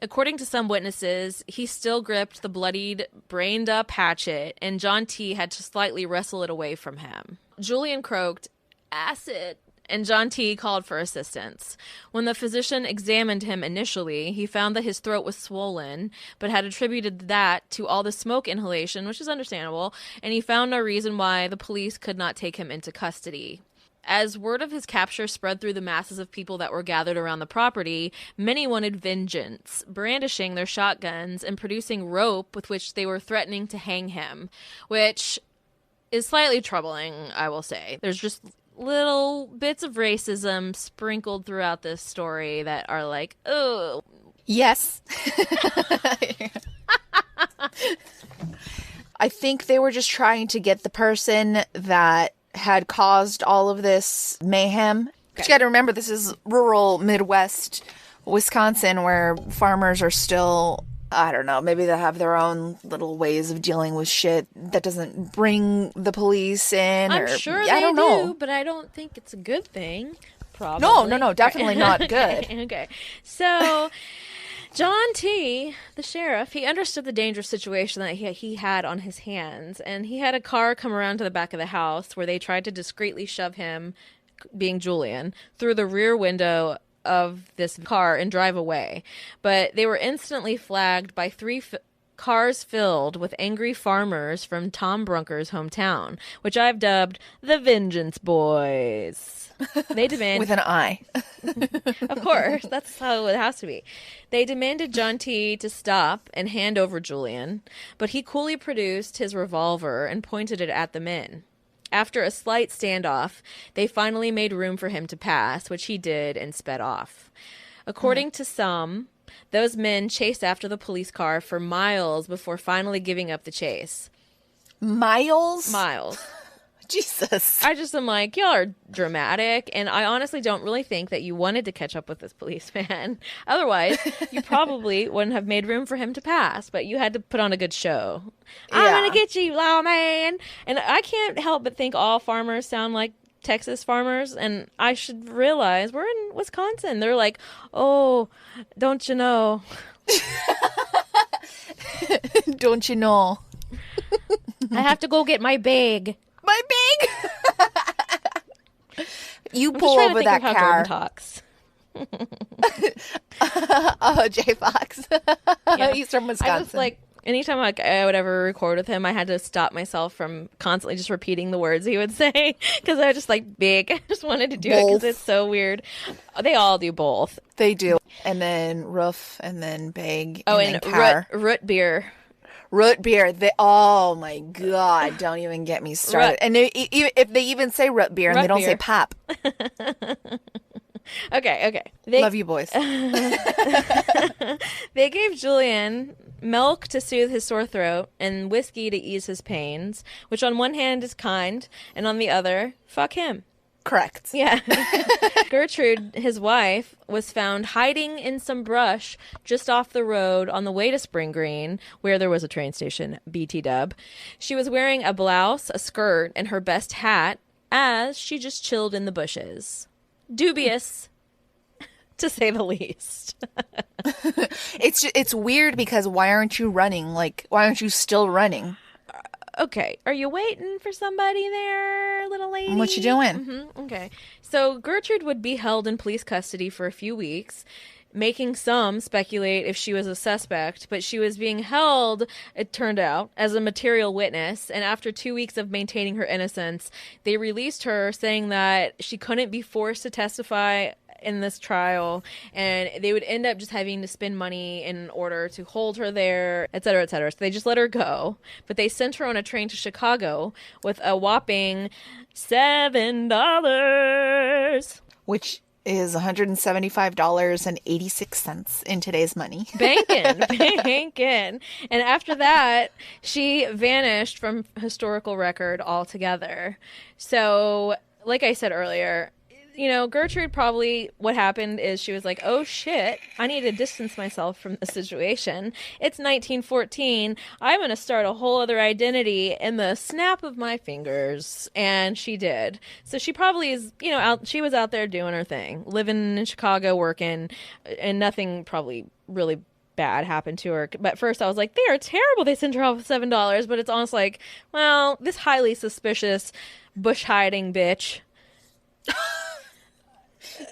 According to some witnesses, he still gripped the bloodied, brained-up hatchet, and John T. had to slightly wrestle it away from him. Julian croaked, "Acid," and John T. called for assistance. When the physician examined him initially, he found that his throat was swollen, but had attributed that to all the smoke inhalation, which is understandable, and he found no reason why the police could not take him into custody. As word of his capture spread through the masses of people that were gathered around the property, many wanted vengeance, brandishing their shotguns and producing rope with which they were threatening to hang him, which is slightly troubling, I will say. There's just little bits of racism sprinkled throughout this story that are like, oh. Yes. I think they were just trying to get the person that had caused all of this mayhem. But you got to remember, this is rural Midwest Wisconsin, where farmers are still, I don't know, maybe they have their own little ways of dealing with shit that doesn't bring the police in. I'm sure they I don't know. but I don't think it's a good thing. Probably. No, definitely not good. Okay. So John T., the sheriff, he understood the dangerous situation that he had on his hands, and he had a car come around to the back of the house where they tried to discreetly shove him, being Julian, through the rear window of this car and drive away. But they were instantly flagged by 3 cars filled with angry farmers from Tom Brunker's hometown, which I've dubbed the Vengeance Boys. They demand with an I. Of course, that's how it has to be. They demanded John T. to stop and hand over Julian, but he coolly produced his revolver and pointed it at the men. After a slight standoff, they finally made room for him to pass, which he did and sped off. According to some, those men chased after the police car for miles before finally giving up the chase. Miles? Miles. Jesus. I just am like, y'all are dramatic, and I honestly don't really think that you wanted to catch up with this policeman. Otherwise, you probably wouldn't have made room for him to pass, but you had to put on a good show. Yeah. I'm gonna get you, lawman. And I can't help but think all farmers sound like Texas farmers, and I should realize we're in Wisconsin. They're like, oh, don't you know? Don't you know? I have to go get my bag. My bag. You pull over that car. Talks. Oh, J Fox. Yeah. He's from Wisconsin. I just like Anytime I would ever record with him, I had to stop myself from constantly just repeating the words he would say because I just like big. I just wanted to do it because it's so weird. They all do both. They do. And then roof, and then big. Oh, and then root beer. Root beer. Oh my God! Don't even get me started. And if they even say root beer and they don't say pop. Okay. Love you, boys. They gave Julian milk to soothe his sore throat and whiskey to ease his pains, which on one hand is kind, and on the other, fuck him. Correct. Yeah. Gertrude, his wife, was found hiding in some brush just off the road on the way to Spring Green, where there was a train station, BT dub. She was wearing a blouse, a skirt, and her best hat as she just chilled in the bushes. Dubious, to say the least. It's weird because why aren't you running? Like, why aren't you still running? Okay, are you waiting for somebody there, little lady? What you doing? Mm-hmm. Okay, so Gertrude would be held in police custody for a few weeks, making some speculate if she was a suspect, but she was being held, it turned out, as a material witness, and after 2 weeks of maintaining her innocence, they released her, saying that she couldn't be forced to testify in this trial, and they would end up just having to spend money in order to hold her there, etc., etc. So they just let her go, but they sent her on a train to Chicago with a whopping $7, which is $175.86 in today's money. Bankin'. And after that, she vanished from historical record altogether. So, like I said earlier, you know, Gertrude probably, what happened is she was like, oh shit, I need to distance myself from the situation. It's 1914. I'm going to start a whole other identity in the snap of my fingers. And she did. So she probably is, you know, she was out there doing her thing, living in Chicago, working, and nothing probably really bad happened to her. But at first I was like, they are terrible. They sent her off with $7. But it's almost like, well, this highly suspicious bush hiding bitch.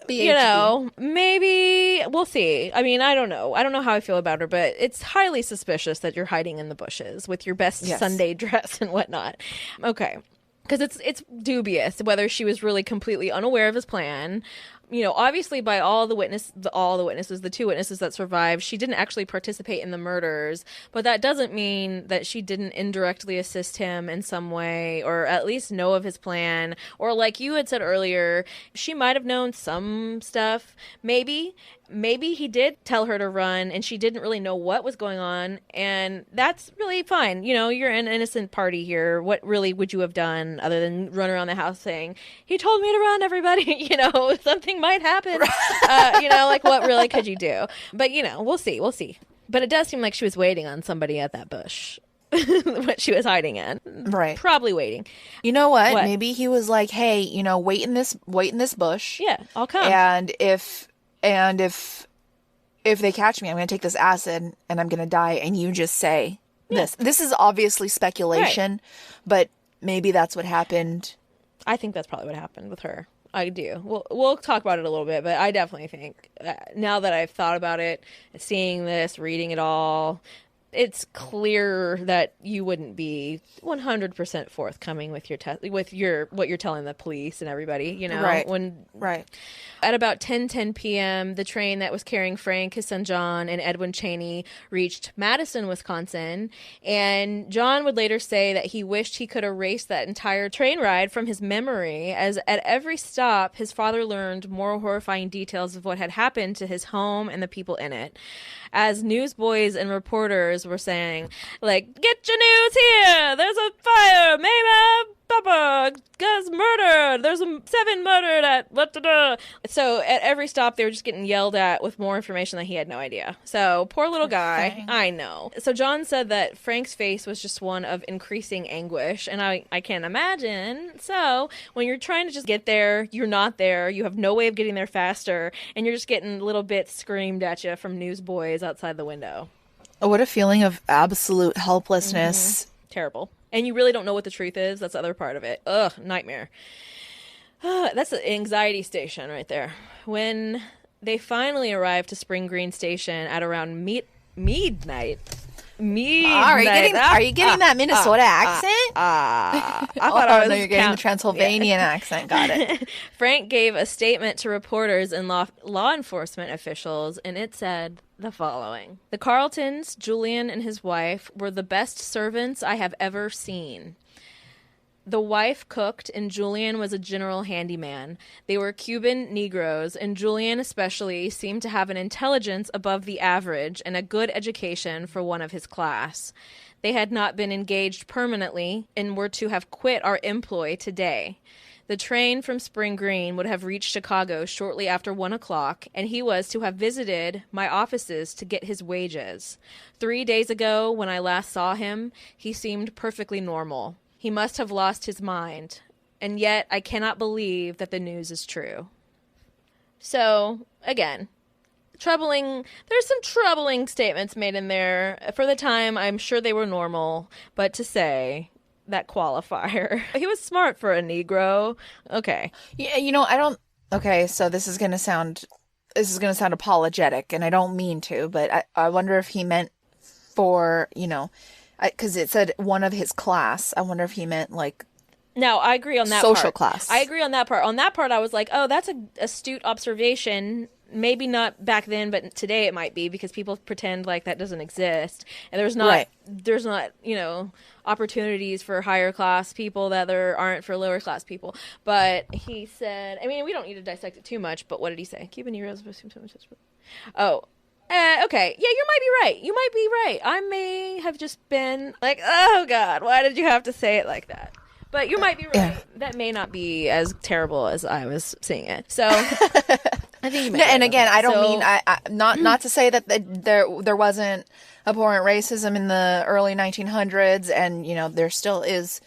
You know, maybe we'll see. I mean, I don't know. I don't know how I feel about her, but it's highly suspicious that you're hiding in the bushes with your best Sunday dress and whatnot. Okay. Because it's dubious whether she was really completely unaware of his plan. You know, obviously by the two witnesses that survived, she didn't actually participate in the murders, but that doesn't mean that she didn't indirectly assist him in some way, or at least know of his plan, or like you had said earlier, she might have known some stuff. Maybe he did tell her to run and she didn't really know what was going on, and that's really fine. You know, you're an innocent party here. What really would you have done other than run around the house saying, he told me to run, everybody? You know, something might happen. You know, like what really could you do? But, you know, we'll see. But it does seem like she was waiting on somebody at that bush. What she was hiding in. Right. Probably waiting. You know what? Maybe he was like, hey, you know, wait in this bush. Yeah, I'll come. And if they catch me, I'm going to take this acid and I'm going to die. And you just say this. This is obviously speculation, but maybe that's what happened. I think that's probably what happened with her. I do. We'll talk about it a little bit, but I definitely think now that I've thought about it, seeing this, reading it all, it's clear that you wouldn't be 100% forthcoming with your what you're telling the police and everybody, you know. Right. At about 10:10 p.m., the train that was carrying Frank, his son John, and Edwin Cheney reached Madison, Wisconsin, and John would later say that he wished he could erase that entire train ride from his memory, as at every stop, his father learned more horrifying details of what had happened to his home and the people in it. As newsboys and reporters were saying, like, get your news here! There's a fire! Mamah! Papa guy's murdered! There's 7 murdered at... Da-da-da. So at every stop, they were just getting yelled at with more information that he had no idea. So poor little guy. I know. So John said that Frank's face was just one of increasing anguish, and I can't imagine. So when you're trying to just get there, you're not there, you have no way of getting there faster, and you're just getting little bits screamed at you from newsboys outside the window. Oh, what a feeling of absolute helplessness. Mm-hmm. Terrible. And you really don't know what the truth is. That's the other part of it. Ugh, nightmare. That's an anxiety station right there. When they finally arrived to Spring Green Station at around midnight. Midnight. Are you getting that Minnesota accent? I thought I was. No, you're getting the Transylvanian accent. Got it. Frank gave a statement to reporters and law enforcement officials, and it said the following: "The Carltons, Julian and his wife, were the best servants I have ever seen. The wife cooked, and Julian was a general handyman. They were Cuban Negroes, and Julian especially seemed to have an intelligence above the average and a good education for one of his class. They had not been engaged permanently and were to have quit our employ today. The train from Spring Green would have reached Chicago shortly after 1 o'clock, and he was to have visited my offices to get his wages. 3 days ago, when I last saw him, he seemed perfectly normal. He must have lost his mind, and yet I cannot believe that the news is true." So, again, there's some troubling statements made in there. For the time, I'm sure they were normal, but to say that qualifier, he was smart for a Negro. Okay. Yeah, okay, so this is going to sound apologetic, and I don't mean to, but I wonder if he meant for, because it said one of his class. I wonder if he meant like No, I agree on that social part. class. I agree on that part. On that part, I was like, oh, that's an astute observation. Maybe not back then, but today it might be, because people pretend like that doesn't exist. And there's not, opportunities for higher class people that there aren't for lower class people. But he said, I mean, we don't need to dissect it too much, but what did he say? Cuban Negroes. Oh, okay. Yeah, you might be right. You might be right. I may have just been like, oh, God, why did you have to say it like that? But you might be right. Yeah. That may not be as terrible as I was seeing it. So I think you may. And again, I don't mean not to say that there wasn't abhorrent racism in the early 1900s, and there still is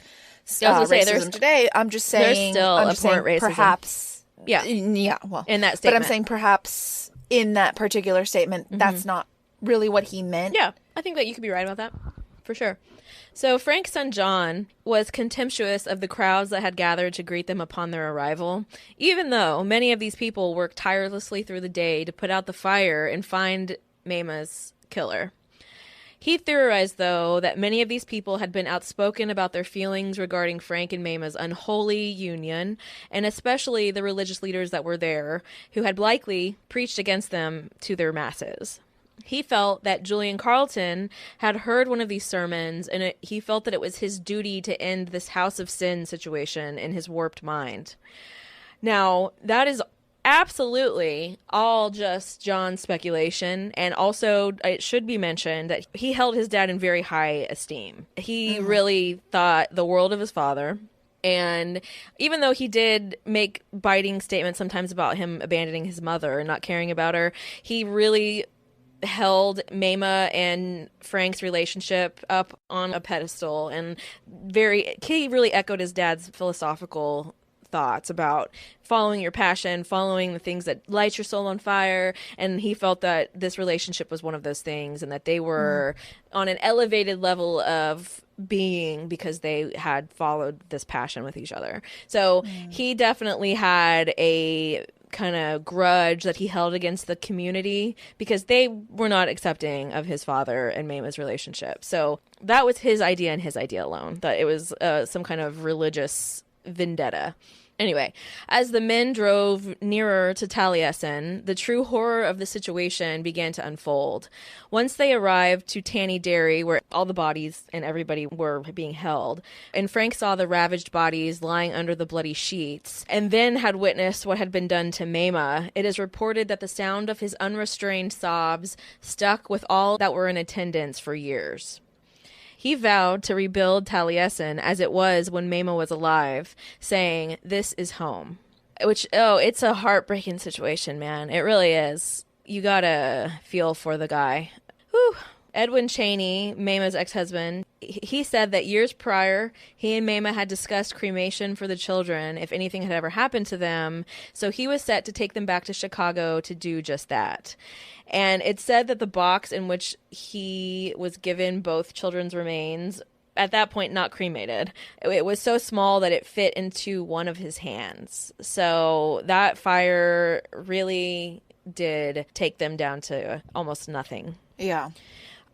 racism today. I'm just saying there's still abhorrent racism. Perhaps, yeah. Well, in that statement, but I'm saying perhaps in that particular statement, that's not really what he meant. Yeah, I think that you could be right about that for sure. So Frank's son John was contemptuous of the crowds that had gathered to greet them upon their arrival, even though many of these people worked tirelessly through the day to put out the fire and find Mamah's killer. He theorized, though, that many of these people had been outspoken about their feelings regarding Frank and Mamah's unholy union, and especially the religious leaders that were there, who had likely preached against them to their masses. He felt that Julian Carlton had heard one of these sermons, and he felt that it was his duty to end this house of sin situation in his warped mind. Now, that is absolutely all just John's speculation, and also it should be mentioned that he held his dad in very high esteem. He really thought the world of his father. And even though he did make biting statements sometimes about him abandoning his mother and not caring about her, he really held Mamah and Frank's relationship up on a pedestal, and he really echoed his dad's philosophical thoughts about following your passion, following the things that light your soul on fire, and he felt that this relationship was one of those things, and that they were on an elevated level of being because they had followed this passion with each other. So he definitely had a kind of grudge that he held against the community because they were not accepting of his father and Mamah's relationship. So that was his idea and his idea alone, that it was some kind of religious vendetta. Anyway, as the men drove nearer to Taliesin, the true horror of the situation began to unfold. Once they arrived to Tanny Dairy, where all the bodies and everybody were being held, and Frank saw the ravaged bodies lying under the bloody sheets, and then had witnessed what had been done to Mamah, it is reported that the sound of his unrestrained sobs stuck with all that were in attendance for years. He vowed to rebuild Taliesin as it was when Mamah was alive, saying, "This is home." Which, it's a heartbreaking situation, man. It really is. You gotta feel for the guy. Whew. Edwin Cheney, Mamah's ex-husband, he said that years prior, he and Mamah had discussed cremation for the children if anything had ever happened to them, so he was set to take them back to Chicago to do just that. And it said that the box in which he was given both children's remains, at that point not cremated, it was so small that it fit into one of his hands. So that fire really did take them down to almost nothing. Yeah.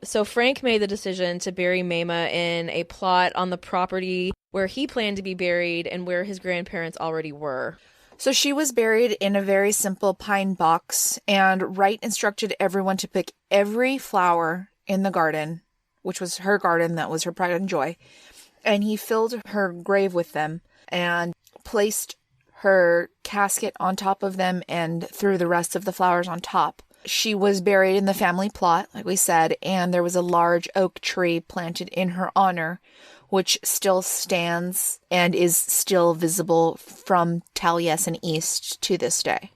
So Frank made the decision to bury Mamah in a plot on the property where he planned to be buried and where his grandparents already were. So she was buried in a very simple pine box, and Wright instructed everyone to pick every flower in the garden, which was her garden, that was her pride and joy, and he filled her grave with them and placed her casket on top of them and threw the rest of the flowers on top. She was buried in the family plot, like we said, and there was a large oak tree planted in her honor, which still stands and is still visible from Taliesin East to this day.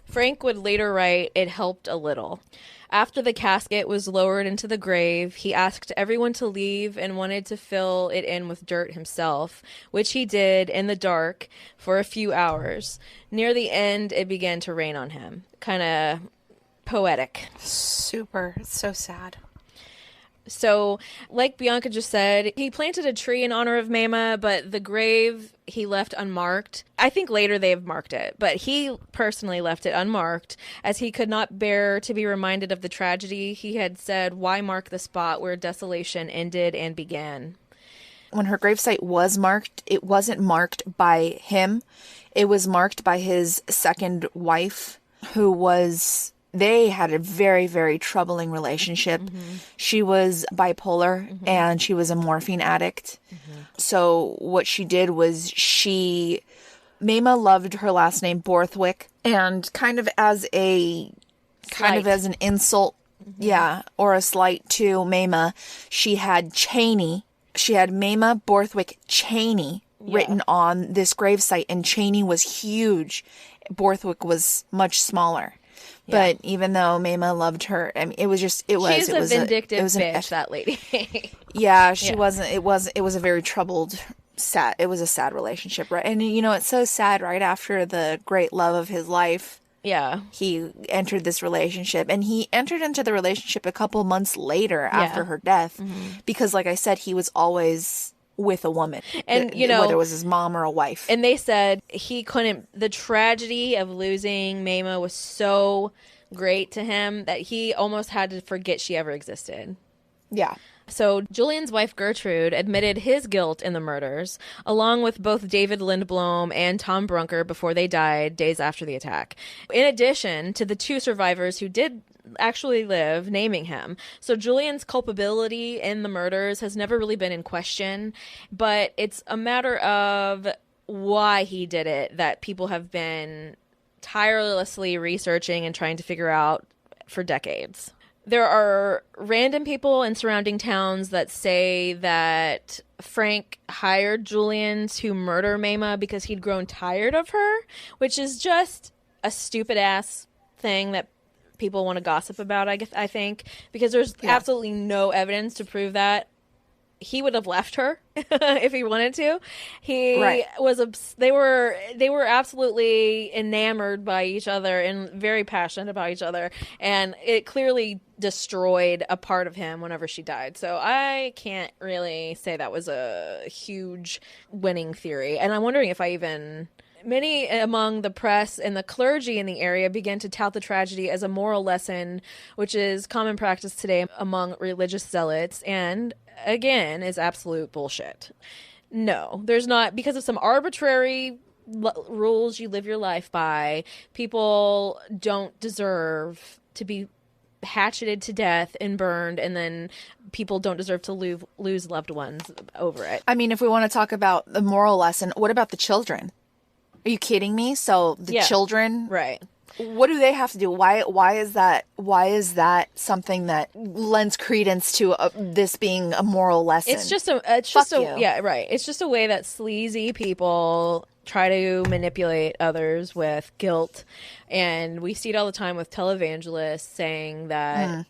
Frank would later write, "It helped a little." After the casket was lowered into the grave, he asked everyone to leave and wanted to fill it in with dirt himself, which he did in the dark for a few hours. Near the end, it began to rain on him. Kind of poetic. Super. It's so sad. So, like Bianca just said, he planted a tree in honor of Mamah, but the grave he left unmarked. I think later they've marked it, but he personally left it unmarked as he could not bear to be reminded of the tragedy. He had said, "Why mark the spot where desolation ended and began?" When her gravesite was marked, it wasn't marked by him. It was marked by his second wife, who was... They had a very, very troubling relationship. She was bipolar and she was a morphine addict. So what she did was Mamah loved her last name Borthwick, and kind of as an insult, or a slight to Mamah, she had Cheney. She had Mamah Borthwick Cheney written on this gravesite, and Cheney was huge. Borthwick was much smaller. But even though Mamah loved her, I mean, it was She's a vindictive bitch, that lady. She wasn't. It was a very troubled, sad. It was a sad relationship, right? And it's so sad. Right after the great love of his life, he entered this relationship, and he entered into the relationship a couple months later after her death, because, like I said, he was always with a woman, and whether it was his mom or a wife. And they said he couldn't. The tragedy of losing Mamah was so great to him that he almost had to forget she ever existed. Yeah. So Julian's wife Gertrude admitted his guilt in the murders, along with both David Lindblom and Tom Brunker before they died days after the attack. In addition to the two survivors who did actually live, naming him. So Julian's culpability in the murders has never really been in question, but it's a matter of why he did it that people have been tirelessly researching and trying to figure out for decades. There are random people in surrounding towns that say that Frank hired Julian to murder Mamah because he'd grown tired of her, which is just a stupid ass thing that people want to gossip about, I think, because there's absolutely no evidence to prove that. He would have left her if he wanted to. They were absolutely enamored by each other and very passionate about each other, and it clearly destroyed a part of him whenever she died. So I can't really say that was a huge winning theory, and I'm wondering if many among the press and the clergy in the area began to tout the tragedy as a moral lesson, which is common practice today among religious zealots, and again is absolute bullshit. No, there's not, because of some arbitrary rules you live your life by. People don't deserve to be hatcheted to death and burned, and then people don't deserve to lose loved ones over it. I mean, if we want to talk about the moral lesson, what about the children? Are you kidding me? So the children, right? What do they have to do? Why is that something that lends credence to this being a moral lesson? It's just a way that sleazy people try to manipulate others with guilt, and we see it all the time with televangelists saying that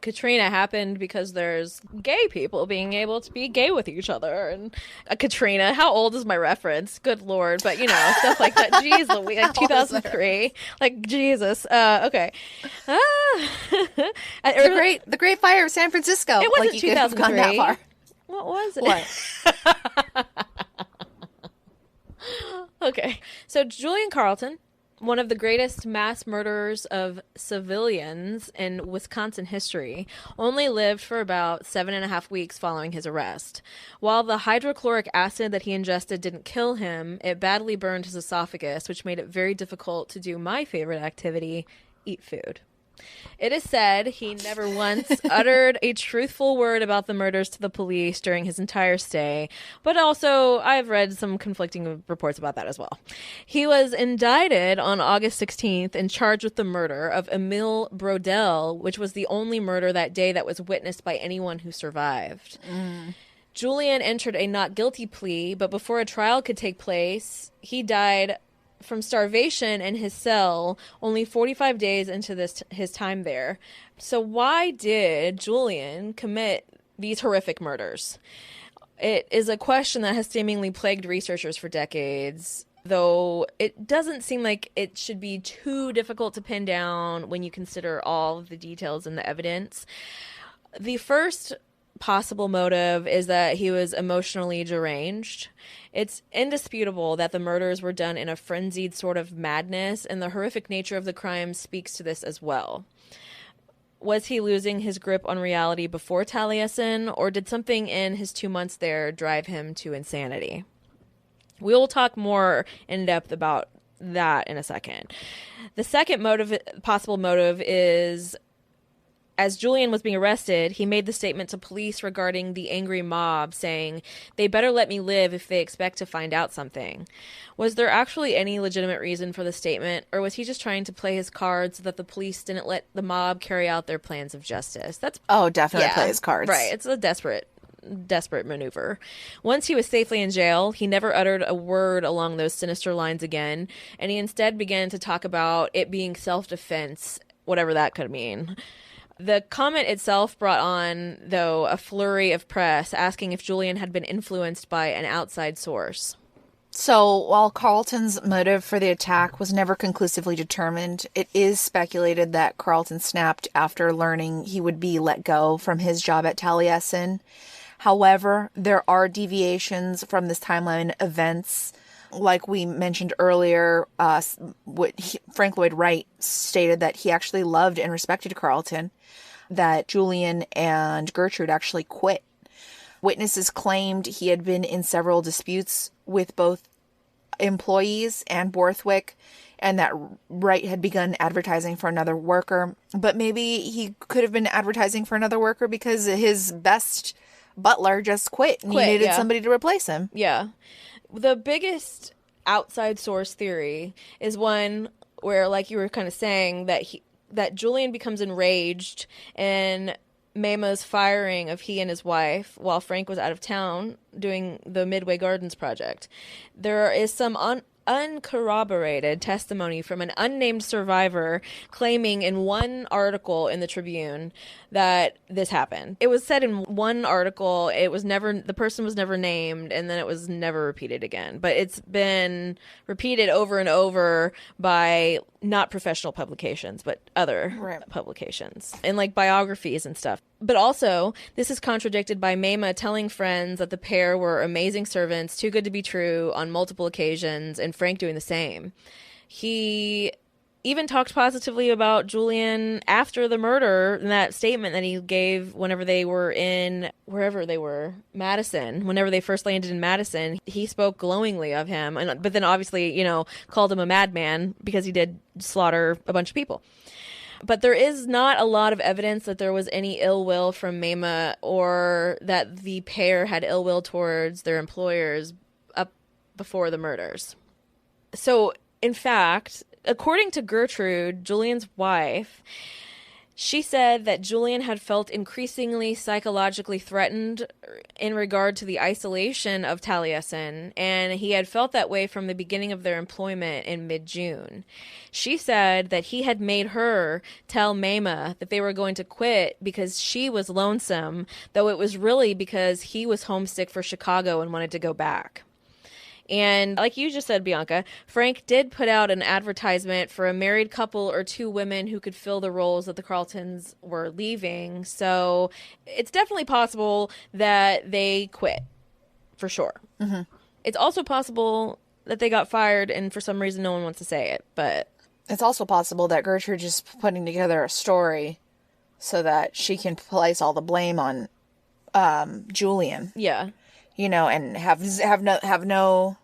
Katrina happened because there's gay people being able to be gay with each other, and Katrina, how old is my reference? Good Lord, but stuff like that. Jeez Louise, like 2003, like Jesus. Okay, the Great Fire of San Francisco. It wasn't like 2003. Gone that far. What was it? What? Okay, so Julian Carleton one of the greatest mass murderers of civilians in Wisconsin history, only lived for about 7.5 weeks following his arrest. While the hydrochloric acid that he ingested didn't kill him, it badly burned his esophagus, which made it very difficult to do my favorite activity, eat food. It is said he never once uttered a truthful word about the murders to the police during his entire stay, but also I've read some conflicting reports about that as well. He was indicted on August 16th and charged with the murder of Emile Brodel, which was the only murder that day that was witnessed by anyone who survived. Julian entered a not guilty plea, but before a trial could take place, he died from starvation in his cell only 45 days into his time there. So why did Julian commit these horrific murders? It is a question that has seemingly plagued researchers for decades, though it doesn't seem like it should be too difficult to pin down when you consider all of the details and the evidence. The first possible motive is that he was emotionally deranged. It's indisputable that the murders were done in a frenzied sort of madness, and the horrific nature of the crime speaks to this as well. Was he losing his grip on reality before Taliesin, or did something in his 2 months there drive him to insanity? We will talk more in depth about that in a second. The second possible motive is, as Julian was being arrested, he made the statement to police regarding the angry mob, saying, "They better let me live if they expect to find out something." Was there actually any legitimate reason for the statement, or was he just trying to play his cards so that the police didn't let the mob carry out their plans of justice? Definitely play his cards. Right. It's a desperate maneuver. Once he was safely in jail, he never uttered a word along those sinister lines again, and he instead began to talk about it being self-defense, whatever that could mean. The comment itself brought on, though, a flurry of press asking if Julian had been influenced by an outside source. So, while Carlton's motive for the attack was never conclusively determined, it is speculated that Carlton snapped after learning he would be let go from his job at Taliesin. However, there are deviations from this timeline events. Like we mentioned earlier, Frank Lloyd Wright stated that he actually loved and respected Carlton, that Julian and Gertrude actually quit. Witnesses claimed he had been in several disputes with both employees and Borthwick, and that Wright had begun advertising for another worker. But maybe he could have been advertising for another worker because his best butler just quit and he needed somebody to replace him. Yeah. The biggest outside source theory is one where, like you were kind of saying, that Julian becomes enraged in Mamah's firing of he and his wife while Frank was out of town doing the Midway Gardens project. There is some uncorroborated testimony from an unnamed survivor claiming in one article in the Tribune that this happened. It was said in one article, the person was never named, and then it was never repeated again. But it's been repeated over and over by not professional publications, but other publications and like biographies and stuff. But also, this is contradicted by Mamah telling friends that the pair were amazing servants, too good to be true on multiple occasions, and Frank doing the same. He even talked positively about Julian after the murder in that statement that he gave whenever they were in, wherever they were, Madison. Whenever they first landed in Madison, he spoke glowingly of him, but then obviously, called him a madman because he did slaughter a bunch of people. But there is not a lot of evidence that there was any ill will from Mamah or that the pair had ill will towards their employers up before the murders. So, in fact, according to Gertrude, Julian's wife, she said that Julian had felt increasingly psychologically threatened in regard to the isolation of Taliesin, and he had felt that way from the beginning of their employment in mid-June. She said that he had made her tell Mamah that they were going to quit because she was lonesome, though it was really because he was homesick for Chicago and wanted to go back. And like you just said, Bianca, Frank did put out an advertisement for a married couple or two women who could fill the roles that the Carltons were leaving. So it's definitely possible that they quit, for sure. Mm-hmm. It's also possible that they got fired, and for some reason no one wants to say it, but... It's also possible that Gertrude just putting together a story so that she can place all the blame on Julian. Yeah. You know, and have no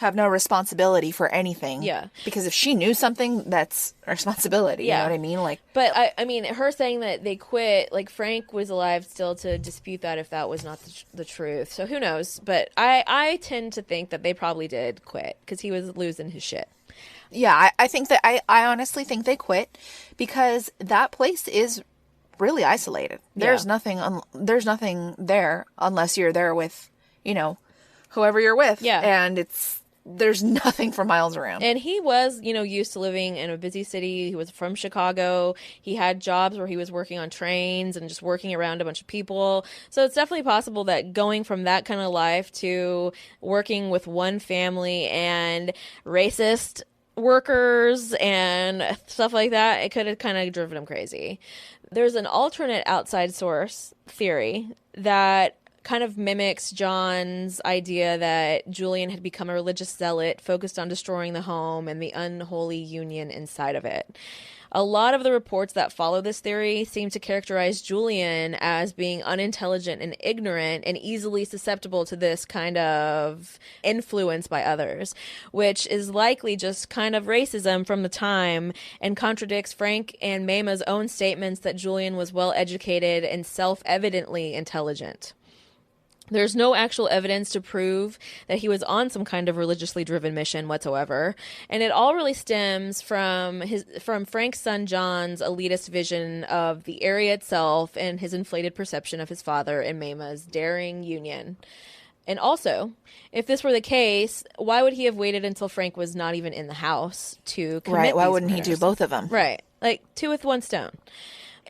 responsibility for anything. Yeah. Because if she knew something, that's a responsibility. Yeah. You know what I mean? Like, but I mean, her saying that they quit, like, Frank was alive still to dispute that if that was not the truth. So who knows? But I tend to think that they probably did quit because he was losing his shit. Yeah, I think that I honestly think they quit because that place is really isolated. There's nothing there unless you're there with, you know, whoever you're with. Yeah. And there's nothing for miles around. And he was, you know, used to living in a busy city. He was from Chicago. He had jobs where he was working on trains and just working around a bunch of people. So it's definitely possible that going from that kind of life to working with one family and racist workers and stuff like that, it could have kind of driven him crazy. There's an alternate outside source theory that kind of mimics John's idea that Julian had become a religious zealot focused on destroying the home and the unholy union inside of it. A lot of the reports that follow this theory seem to characterize Julian as being unintelligent and ignorant and easily susceptible to this kind of influence by others, which is likely just kind of racism from the time and contradicts Frank and Mamah's own statements that Julian was well educated and self-evidently intelligent. There's no actual evidence to prove that he was on some kind of religiously driven mission whatsoever, and it all really stems from Frank's son John's elitist vision of the area itself and his inflated perception of his father and Mamah's daring union. And also, if this were the case, why would he have waited until Frank was not even in the house to commit Right, why these wouldn't murders? he do both of them? Right, like two with one stone.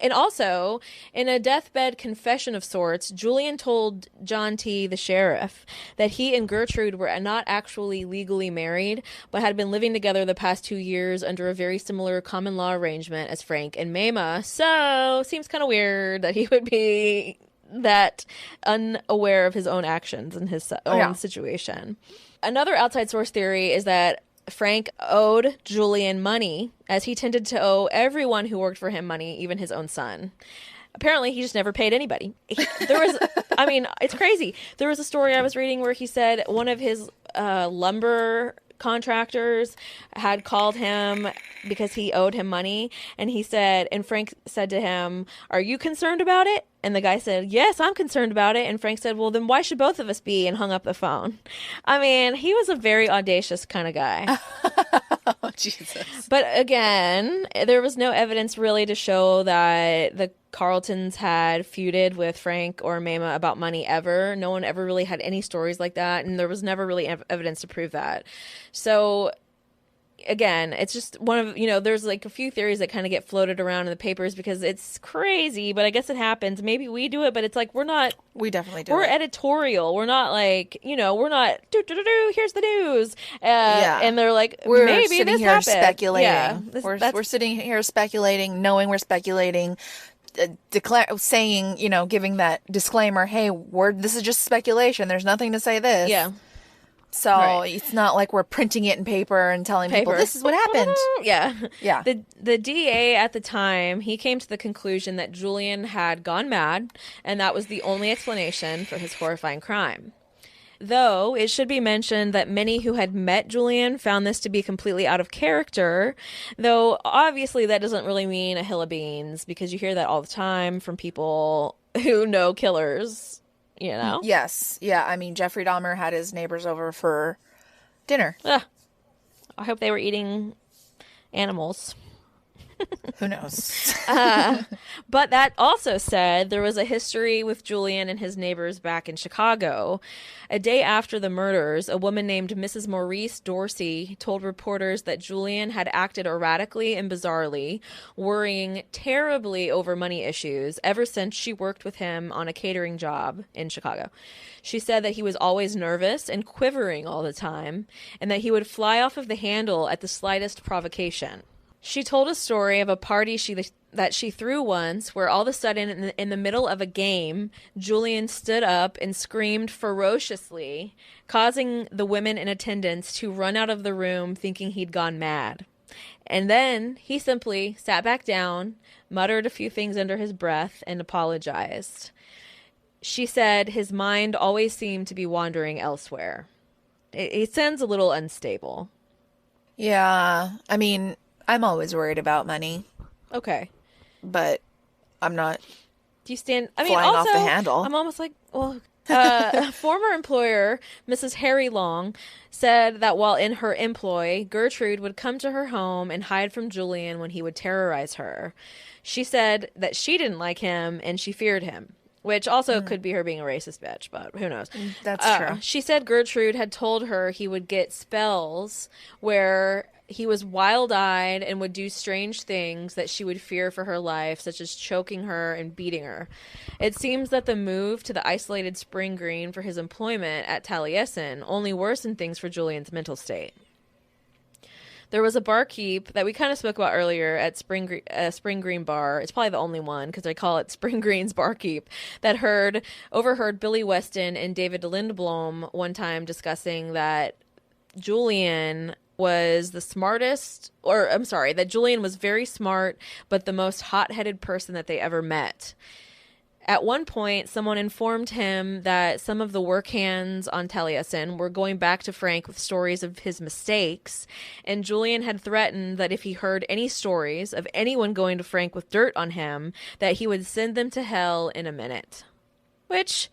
And also, in a deathbed confession of sorts, Julian told John T., the sheriff, that he and Gertrude were not actually legally married, but had been living together the past 2 years under a very similar common law arrangement as Frank and Mamah. So, seems kind of weird that he would be that unaware of his own actions and his own situation. Another outside source theory is that Frank owed Julian money, as he tended to owe everyone who worked for him money, even his own son. Apparently, he just never paid anybody. I mean, it's crazy. There was a story I was reading where he said one of his lumber contractors had called him because he owed him money, and Frank said to him, "Are you concerned about it?" And the guy said, "Yes, I'm concerned about it." And Frank said, "Well, then why should both of us be?" And hung up the phone. I mean, he was a very audacious kind of guy. Oh, Jesus. But again, there was no evidence really to show that the Carltons had feuded with Frank or Mamah about money ever. No one ever really had any stories like that, and there was never really evidence to prove that. So again, it's just one of, there's like a few theories that kind of get floated around in the papers because it's crazy, but I guess it happens. Maybe we do it, but it's like we definitely do. We're editorial. We're not like, we're not here's the news. And they're like, we're maybe sitting this here happened. speculating. Yeah, we're sitting here speculating, knowing we're speculating, saying, giving that disclaimer, hey, this is just speculation. There's nothing to say this. Yeah. So It's not like we're printing it in paper and telling people this is what happened. Yeah. Yeah. The DA at the time, he came to the conclusion that Julian had gone mad, and that was the only explanation for his horrifying crime. Though it should be mentioned that many who had met Julian found this to be completely out of character, though obviously that doesn't really mean a hill of beans, because you hear that all the time from people who know killers. Yes. Yeah. I mean, Jeffrey Dahmer had his neighbors over for dinner. I hope they were eating animals. Who knows? But that also said, there was a history with Julian and his neighbors back in Chicago. A day after the murders, a woman named Mrs. Maurice Dorsey told reporters that Julian had acted erratically and bizarrely, worrying terribly over money issues ever since she worked with him on a catering job in Chicago. She said that he was always nervous and quivering all the time, and that he would fly off of the handle at the slightest provocation. She told a story of a party that she threw once where all of a sudden in the middle of a game, Julian stood up and screamed ferociously, causing the women in attendance to run out of the room thinking he'd gone mad. And then he simply sat back down, muttered a few things under his breath, and apologized. She said his mind always seemed to be wandering elsewhere. It sounds a little unstable. Yeah, I mean, I'm always worried about money, Okay. but I'm not Do you stand? I mean, flying also, off the handle. I'm almost like, well, former employer, Mrs. Harry Long, said that while in her employ, Gertrude would come to her home and hide from Julian when he would terrorize her. She said that she didn't like him and she feared him, which also could be her being a racist bitch, but who knows? That's true. She said Gertrude had told her he would get spells where he was wild-eyed and would do strange things that she would fear for her life, such as choking her and beating her. It seems that the move to the isolated Spring Green for his employment at Taliesin only worsened things for Julian's mental state. There was a barkeep that we kind of spoke about earlier at Spring Green Bar. It's probably the only one because I call it Spring Green's barkeep that overheard Billy Weston and David Lindblom one time discussing that Julian was the smartest, or I'm sorry, that Julian was very smart, but the most hot-headed person that they ever met. At one point, someone informed him that some of the work hands on Taliesin were going back to Frank with stories of his mistakes, and Julian had threatened that if he heard any stories of anyone going to Frank with dirt on him, that he would send them to hell in a minute. Which,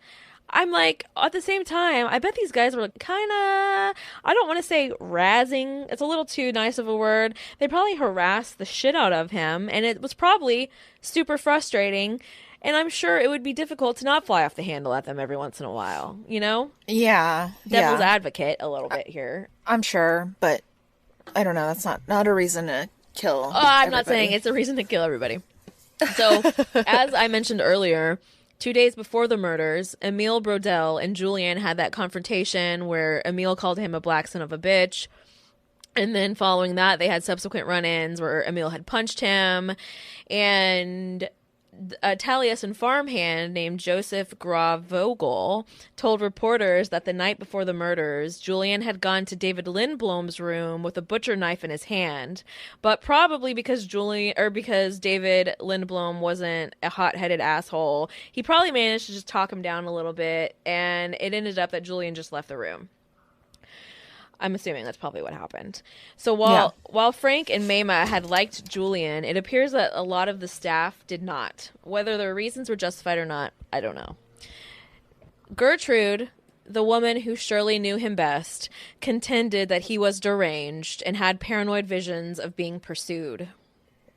I'm like, at the same time, I bet these guys were kind of, I don't want to say razzing. It's a little too nice of a word. They probably harassed the shit out of him, and it was probably super frustrating. And I'm sure it would be difficult to not fly off the handle at them every once in a while, you know? Yeah. Devil's advocate a little bit here. I'm sure, but I don't know. That's not a reason to kill I'm not saying it's a reason to kill everybody. So, as I mentioned earlier, 2 days before the murders, Emile Brodel and Julian had that confrontation where Emile called him a black son of a bitch. And then following that, they had subsequent run-ins where Emile had punched him. And a Taliesin farmhand named Joseph Grave Vogel told reporters that the night before the murders, Julian had gone to David Lindblom's room with a butcher knife in his hand, but probably because David Lindblom wasn't a hot-headed asshole, he probably managed to just talk him down a little bit, and it ended up that Julian just left the room. I'm assuming that's probably what happened. So while Frank and Mamah had liked Julian, it appears that a lot of the staff did not. Whether their reasons were justified or not, I don't know. Gertrude, the woman who surely knew him best, contended that he was deranged and had paranoid visions of being pursued.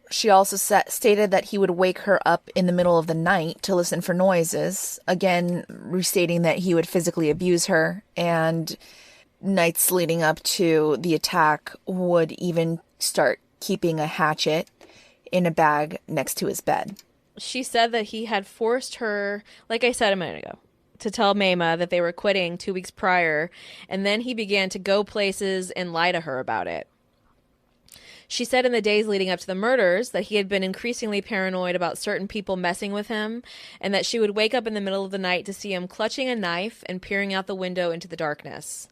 She also stated that he would wake her up in the middle of the night to listen for noises, again restating that he would physically abuse her, and nights leading up to the attack would even start keeping a hatchet in a bag next to his bed. She said that he had forced her, like I said a minute ago, to tell Mamah that they were quitting 2 weeks prior, and then he began to go places and lie to her about it. She said in the days leading up to the murders that he had been increasingly paranoid about certain people messing with him, and that she would wake up in the middle of the night to see him clutching a knife and peering out the window into the darkness.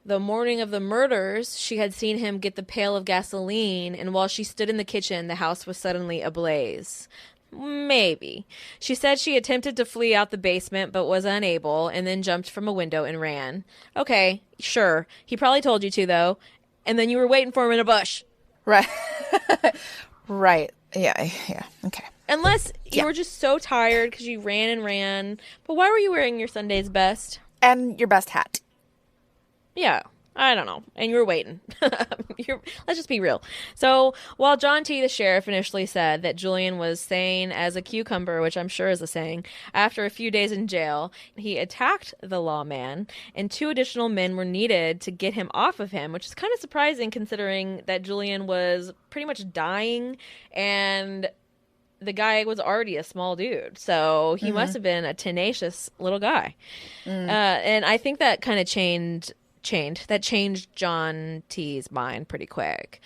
The morning of the murders, she had seen him get the pail of gasoline, and while she stood in the kitchen, the house was suddenly ablaze. Maybe. She said she attempted to flee out the basement, but was unable, and then jumped from a window and ran. Okay, sure. He probably told you to, though. And then you were waiting for him in a bush. Right. Right. Yeah. Okay. Unless you were just so tired because you ran and ran. But why were you wearing your Sunday's best? And your best hat. Yeah, I don't know. And you were waiting. Let's just be real. So while John T., the sheriff, initially said that Julian was sane as a cucumber, which I'm sure is a saying, after a few days in jail, he attacked the lawman, and 2 additional men were needed to get him off of him, which is kind of surprising considering that Julian was pretty much dying, and the guy was already a small dude. So he must have been a tenacious little guy. And I think that kind of changed John T.'s mind pretty quick.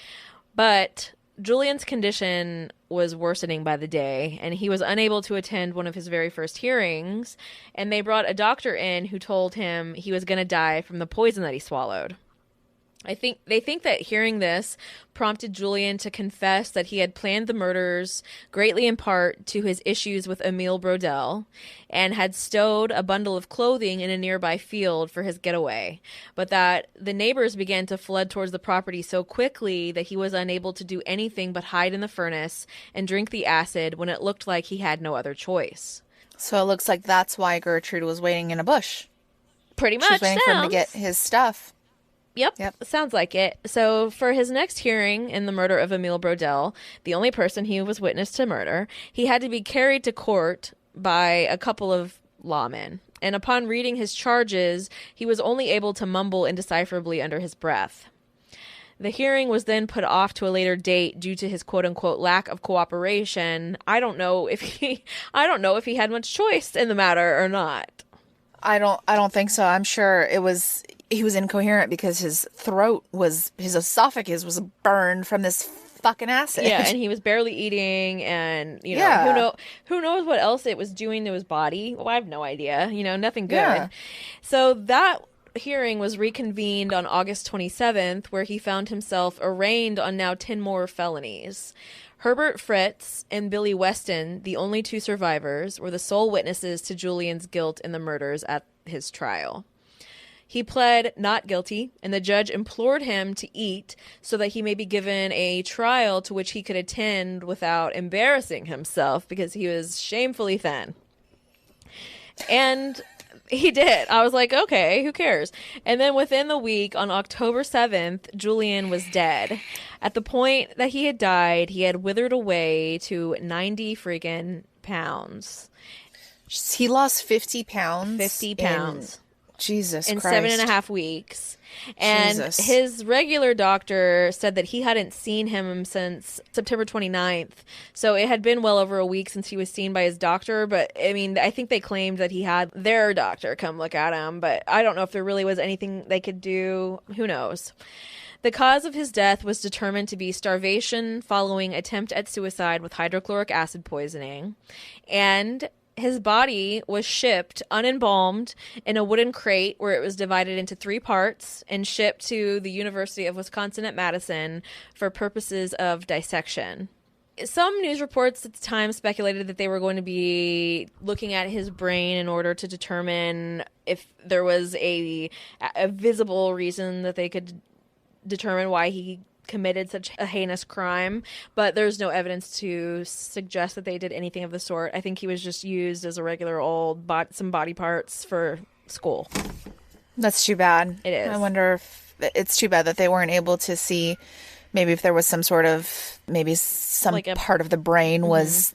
But Julian's condition was worsening by the day, and he was unable to attend one of his very first hearings, and they brought a doctor in who told him he was going to die from the poison that he swallowed. They think that hearing this prompted Julian to confess that he had planned the murders greatly in part to his issues with Emile Brodel and had stowed a bundle of clothing in a nearby field for his getaway, but that the neighbors began to flood towards the property so quickly that he was unable to do anything but hide in the furnace and drink the acid when it looked like he had no other choice. So it looks like that's why Gertrude was waiting in a bush. Pretty much. She's waiting for him to get his stuff. Yep, sounds like it. So for his next hearing in the murder of Emile Brodel, the only person he was witness to murder, he had to be carried to court by a couple of lawmen. And upon reading his charges, he was only able to mumble indecipherably under his breath. The hearing was then put off to a later date due to his quote-unquote lack of cooperation. I don't know if he had much choice in the matter or not. I don't think so. I'm sure he was incoherent because his esophagus was burned from this fucking acid. Yeah, and he was barely eating, and who knows what else it was doing to his body. Well, I have no idea. Nothing good. Yeah. So that hearing was reconvened on August 27th, where he found himself arraigned on now 10 more felonies. Herbert Fritz and Billy Weston, the only two survivors, were the sole witnesses to Julian's guilt in the murders at his trial. He pled not guilty, and the judge implored him to eat so that he may be given a trial to which he could attend without embarrassing himself because he was shamefully thin. And he did. I was like, okay, who cares? And then within the week, on October 7th, Julian was dead. At the point that he had died, he had withered away to 90 freaking pounds. He lost 50 pounds? 50 pounds. Jesus in Christ. 7.5 weeks. And his regular doctor said that he hadn't seen him since September 29th. So it had been well over a week since he was seen by his doctor. But I think they claimed that he had their doctor come look at him. But I don't know if there really was anything they could do. Who knows? The cause of his death was determined to be starvation following attempt at suicide with hydrochloric acid poisoning. And his body was shipped unembalmed in a wooden crate where it was divided into 3 parts and shipped to the University of Wisconsin at Madison for purposes of dissection. Some news reports at the time speculated that they were going to be looking at his brain in order to determine if there was a visible reason that they could determine why he committed such a heinous crime, but there's no evidence to suggest that they did anything of the sort. I think he was just used as a regular old some body parts for school. That's too bad. It is. I wonder if it's too bad that they weren't able to see maybe if there was some sort of part of the brain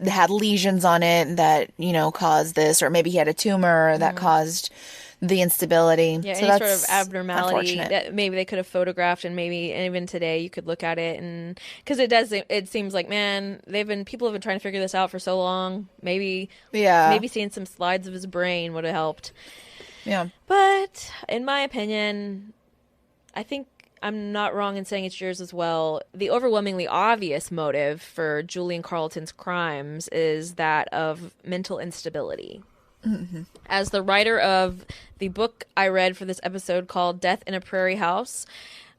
had lesions on it that caused this, or maybe he had a tumor that caused the instability. Yeah, so any sort of abnormality that maybe they could have photographed, and even today you could look at it, and because it seems like, man, people have been trying to figure this out for so long. Maybe seeing some slides of his brain would have helped. Yeah. But in my opinion, I think I'm not wrong in saying it's yours as well. The overwhelmingly obvious motive for Julian Carleton's crimes is that of mental instability. Mm-hmm. As the writer of the book I read for this episode called Death in a Prairie House,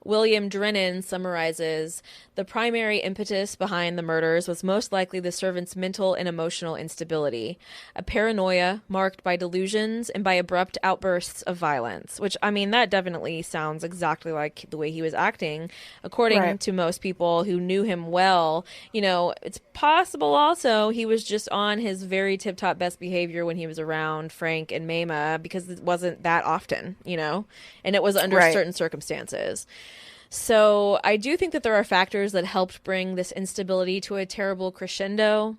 William Drennan summarizes, the primary impetus behind the murders was most likely the servant's mental and emotional instability, a paranoia marked by delusions and by abrupt outbursts of violence, which, that definitely sounds exactly like the way he was acting, according to most people who knew him well. It's possible also he was just on his very tip-top best behavior when he was around Frank and Mamah, because it wasn't that often, and it was under certain circumstances. So I do think that there are factors that helped bring this instability to a terrible crescendo.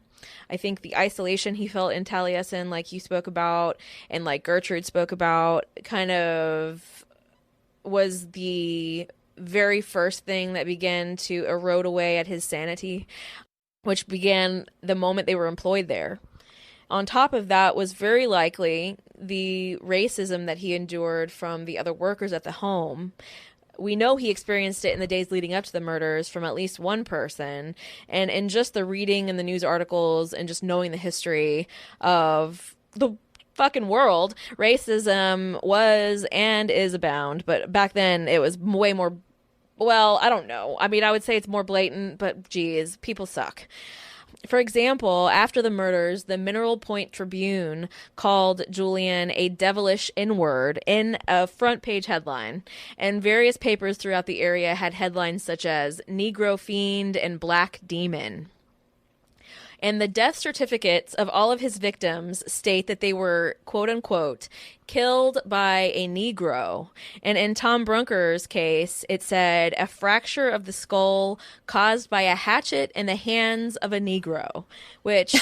I think the isolation he felt in Taliesin, like you spoke about, and like Gertrude spoke about, kind of was the very first thing that began to erode away at his sanity, which began the moment they were employed there. On top of that was very likely the racism that he endured from the other workers at the home, we know he experienced it in the days leading up to the murders from at least one person. And in just the reading and the news articles and just knowing the history of the fucking world, racism was and is abound. But back then it was way more, well, I don't know. I mean, I would say it's more blatant, but geez, people suck. For example, after the murders, the Mineral Point Tribune called Julian a devilish N-word in a front page headline, and various papers throughout the area had headlines such as Negro Fiend and Black Demon. And the death certificates of all of his victims state that they were, quote unquote, killed by a Negro. And in Tom Brunker's case, it said a fracture of the skull caused by a hatchet in the hands of a Negro. Which,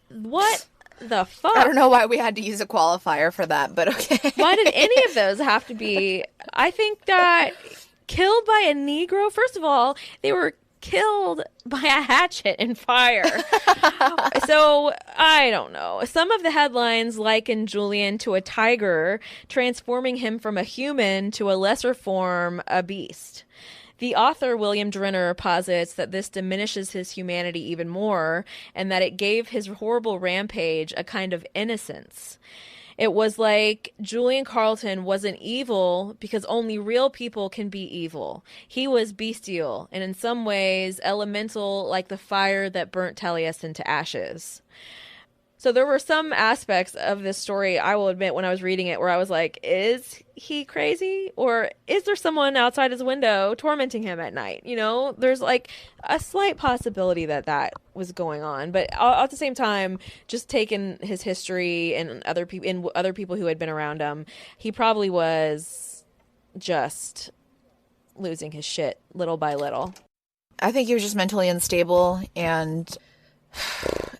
what the fuck? I don't know why we had to use a qualifier for that, but okay. Why did any of those have to be? I think that killed by a Negro, first of all, they were killed by a hatchet and fire. So, I don't know. Some of the headlines liken Julian to a tiger, transforming him from a human to a lesser form, a beast. The author, William Drenner, posits that this diminishes his humanity even more, and that it gave his horrible rampage a kind of innocence. It was like Julian Carleton wasn't evil because only real people can be evil. He was bestial and in some ways elemental, like the fire that burnt Taliesin to ashes. So there were some aspects of this story, I will admit, when I was reading it, where I was like, is he crazy? Or is there someone outside his window tormenting him at night? You know, there's like a slight possibility that that was going on. But at the same time, just taking his history and other people who had been around him, he probably was just losing his shit little by little. I think he was just mentally unstable, and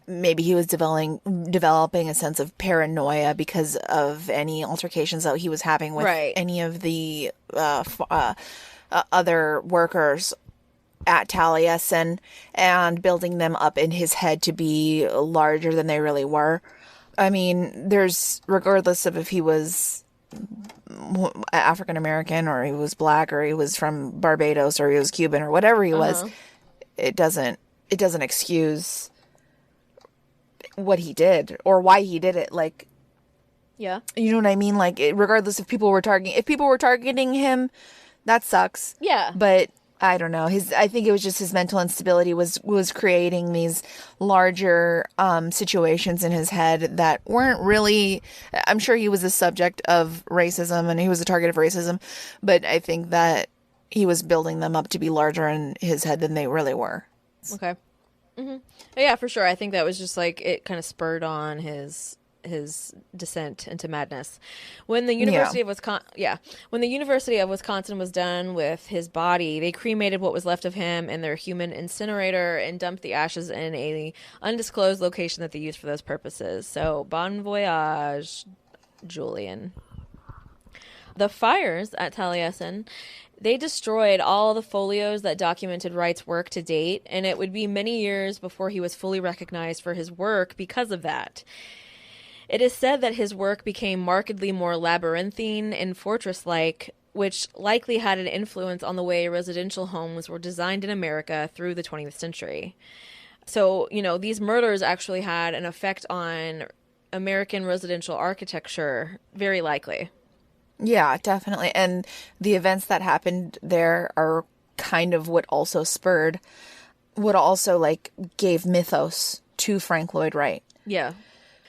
maybe he was developing a sense of paranoia because of any altercations that he was having with any of the other workers at Taliesin, and building them up in his head to be larger than they really were. I mean, regardless of if he was African American or he was black or he was from Barbados or he was Cuban or whatever he was, it doesn't excuse what he did or why he did it. Like, yeah, you know what I mean? Like, regardless if people were targeting him, that sucks. Yeah, but I don't know. I think it was just his mental instability was creating these larger situations in his head that weren't really. I'm sure he was a subject of racism and he was a target of racism, but I think that he was building them up to be larger in his head than they really were. Okay. Mm-hmm. Yeah, for sure. I think that was just like it kind of spurred on his descent into madness. When the University of Wisconsin was done with his body, they cremated what was left of him in their human incinerator and dumped the ashes in a undisclosed location that they used for those purposes. So, bon voyage, Julian. The fires at Taliesin, they destroyed all the folios that documented Wright's work to date, and it would be many years before he was fully recognized for his work because of that. It is said that his work became markedly more labyrinthine and fortress-like, which likely had an influence on the way residential homes were designed in America through the 20th century. So, you know, these murders actually had an effect on American residential architecture, very likely. Yeah, definitely. And the events that happened there are kind of what also gave mythos to Frank Lloyd Wright. Yeah.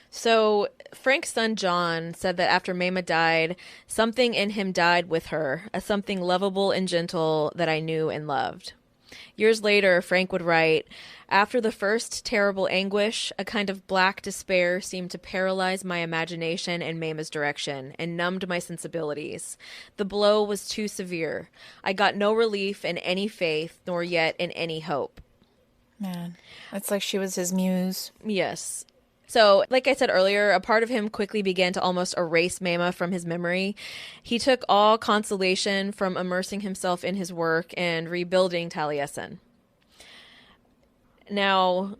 So Frank's son John said that after Mamah died, something in him died with her, a something lovable and gentle that I knew and loved. Years later, Frank would write, after the first terrible anguish, a kind of black despair seemed to paralyze my imagination in Mamah's direction and numbed my sensibilities. The blow was too severe. I got no relief in any faith, nor yet in any hope. Man, it's like she was his muse. Yes. So, like I said earlier, a part of him quickly began to almost erase Mamah from his memory. He took all consolation from immersing himself in his work and rebuilding Taliesin. Now,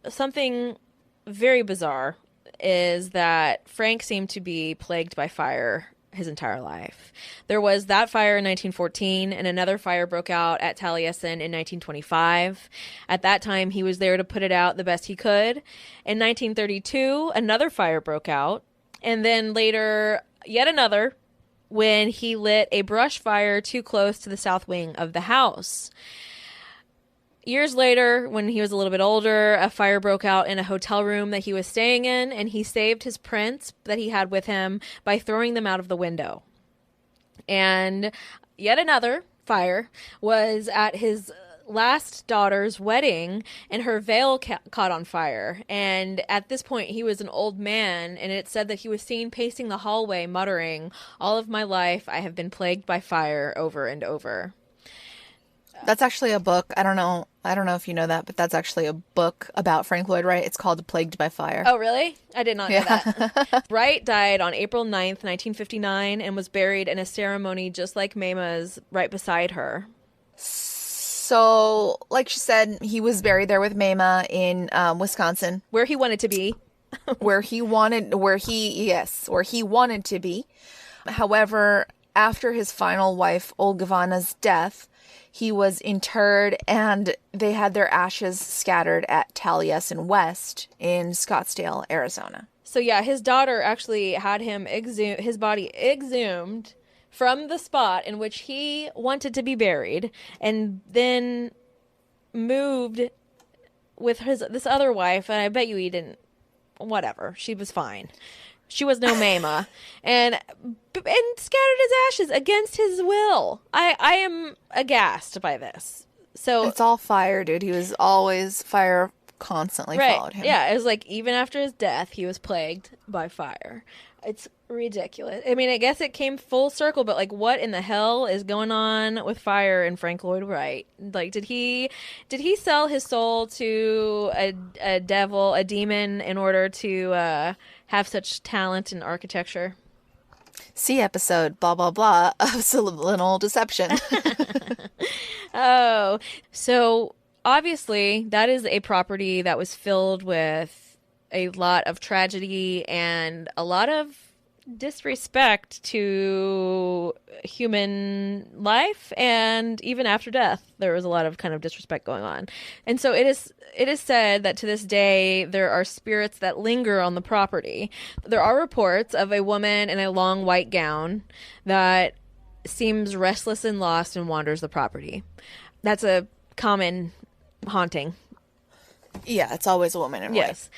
something very bizarre is that Frank seemed to be plagued by fire his entire life. There was that fire in 1914, and another fire broke out at Taliesin in 1925. At that time, he was there to put it out the best he could. In 1932, another fire broke out, and then later, yet another, when he lit a brush fire too close to the south wing of the house. Years later, when he was a little bit older, a fire broke out in a hotel room that he was staying in, and he saved his prints that he had with him by throwing them out of the window. And yet another fire was at his last daughter's wedding, and her veil caught on fire. And at this point, he was an old man, and it said that he was seen pacing the hallway, muttering, "All of my life, I have been plagued by fire over and over." That's actually a book. I don't know if you know that, but that's actually a book about Frank Lloyd Wright. It's called Plagued by Fire. Oh, really? I did not know that. Wright died on April 9th, 1959, and was buried in a ceremony just like Mamah's right beside her. So, like she said, he was buried there with Mamah in Wisconsin. Where he wanted to be. where he wanted to be. However, after his final wife, Olgavana's death, he was interred, and they had their ashes scattered at Taliesin West in Scottsdale, Arizona. So yeah, his daughter actually had his body exhumed from the spot in which he wanted to be buried, and then moved with this other wife, and I bet you he didn't. Whatever, she was fine. She was no Mamah, and scattered his ashes against his will. I am aghast by this. So it's all fire, dude. He was always fire. Constantly followed him. Yeah, it was like even after his death, he was plagued by fire. It's ridiculous. I mean, I guess it came full circle, but like, what in the hell is going on with fire and Frank Lloyd Wright? Like, did he sell his soul to a devil, a demon, in order to have such talent in architecture? See episode blah blah blah of Subliminal Deception. Oh, so obviously that is a property that was filled with a lot of tragedy and a lot of disrespect to human life, and even after death there was a lot of kind of disrespect going on. And so it is said that to this day there are spirits that linger on the property. There are reports of a woman in a long white gown that seems restless and lost and wanders the property. That's a common haunting. Yeah, it's always a woman in white. Yes.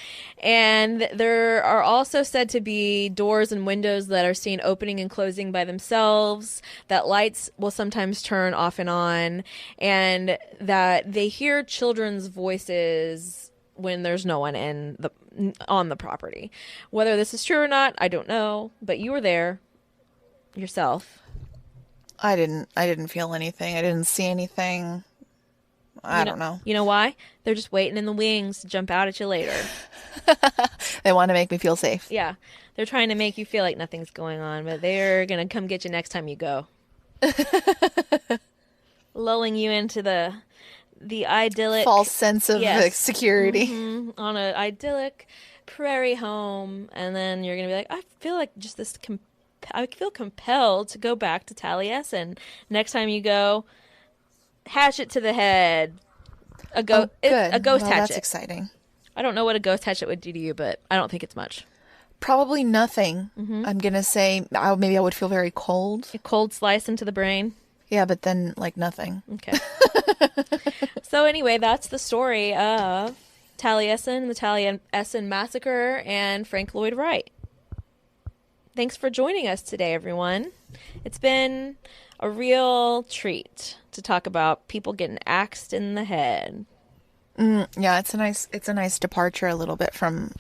And there are also said to be doors and windows that are seen opening and closing by themselves, that lights will sometimes turn off and on, and that they hear children's voices when there's no one on the property. Whether this is true or not, I don't know, but you were there yourself. I didn't feel anything. I didn't see anything. I don't know. You know why? They're just waiting in the wings to jump out at you later. They want to make me feel safe. Yeah. They're trying to make you feel like nothing's going on, but they're going to come get you next time you go. Lulling you into the idyllic... false sense of security. Mm-hmm, on an idyllic prairie home, and then you're going to be like, I feel like just this... I feel compelled to go back to Taliesin. Next time you go... hatchet to the head. A ghost hatchet. That's exciting. I don't know what a ghost hatchet would do to you, but I don't think it's much. Probably nothing. Mm-hmm. I'm going to say maybe I would feel very cold. A cold slice into the brain. Yeah, but then like nothing. Okay. So anyway, that's the story of Taliesin, the Taliesin Massacre, and Frank Lloyd Wright. Thanks for joining us today, everyone. It's been a real treat to talk about people getting axed in the head. Yeah, it's a nice departure a little bit from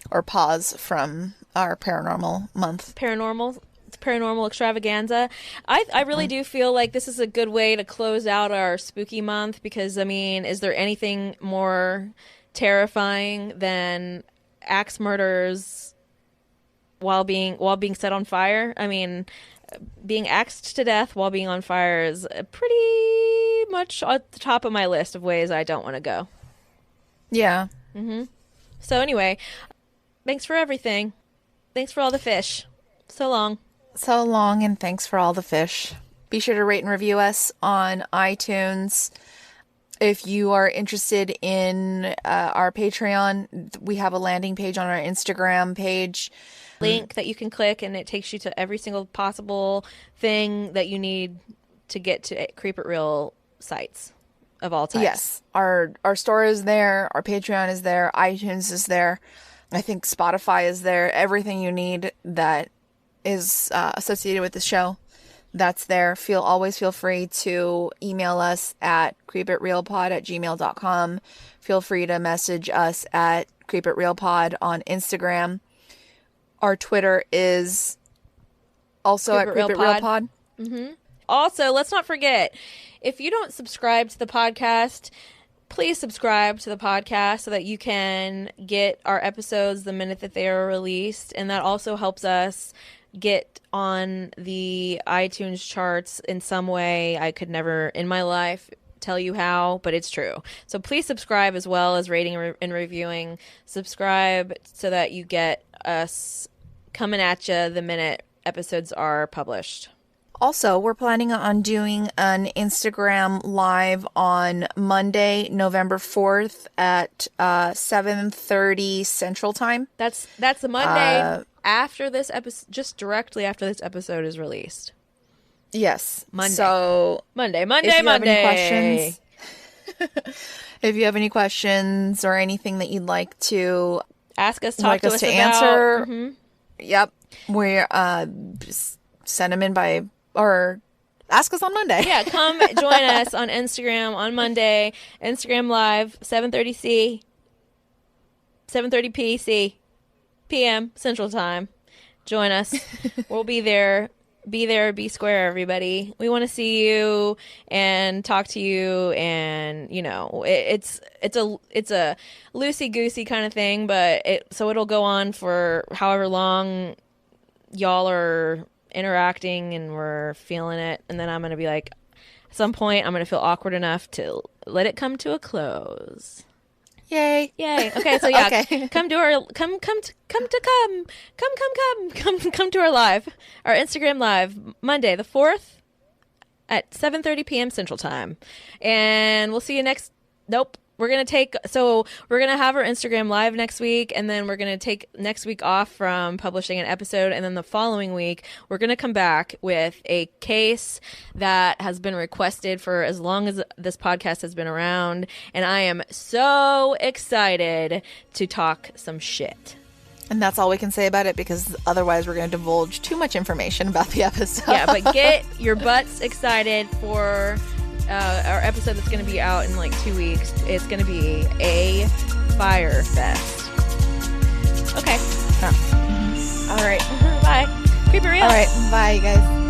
or pause from our paranormal month. Paranormal extravaganza. I really do feel like this is a good way to close out our spooky month, because I mean, is there anything more terrifying than axe murders while being set on fire? I mean, being axed to death while being on fire is pretty much at the top of my list of ways I don't want to go. Yeah. Mm-hmm. So anyway, thanks for everything. Thanks for all the fish. So long. So long, and thanks for all the fish. Be sure to rate and review us on iTunes. If you are interested in our Patreon, we have a landing page on our Instagram page. Link that you can click, and it takes you to every single possible thing that you need to get to Creep It Real sites of all types. Yes. Our store is there. Our Patreon is there. iTunes is there. I think Spotify is there. Everything you need that is associated with the show, that's there. Always feel free to email us at creepitrealpod@gmail.com. Feel free to message us at creepitrealpod on Instagram. Our Twitter is also at creepitrealpod. Mm-hmm. Also, let's not forget, if you don't subscribe to the podcast, please subscribe to the podcast so that you can get our episodes the minute that they are released. And that also helps us get on the iTunes charts in some way. I could never in my life tell you how, but it's true. So please subscribe, as well as rating and reviewing. Subscribe so that you get us coming at you the minute episodes are published. Also, we're planning on doing an Instagram live on Monday, November 4th at 7:30 Central Time. That's the Monday after this episode, just directly after this episode is released. Yes. Monday. So Monday. If you have any questions or anything that you'd like to ask us, talk to us about, answer, mm-hmm. Yep, we're just send them in or ask us on Monday. Yeah, come join us on Instagram on Monday. Instagram Live, 7:30 p.m. Central Time. Join us. We'll be there. Be there, be square, everybody. We want to see you and talk to you, and it's a loosey-goosey kind of thing, but it'll go on for however long y'all are interacting and we're feeling it, and then I'm gonna be like, at some point I'm gonna feel awkward enough to let it come to a close. Yay. Okay, so yeah, okay. come to our live, our Instagram live, Monday the 4th at 7:30 p.m. Central Time, and we'll see you next. Nope. We're going to have our Instagram live next week, and then we're going to take next week off from publishing an episode, and then the following week, we're going to come back with a case that has been requested for as long as this podcast has been around, and I am so excited to talk some shit. And that's all we can say about it, because otherwise we're going to divulge too much information about the episode. Yeah, but get your butts excited for our episode that's going to be out in like 2 weeks. It's going to be a fire fest. Okay. All right. Bye. Keep it real. All right. Bye, you guys.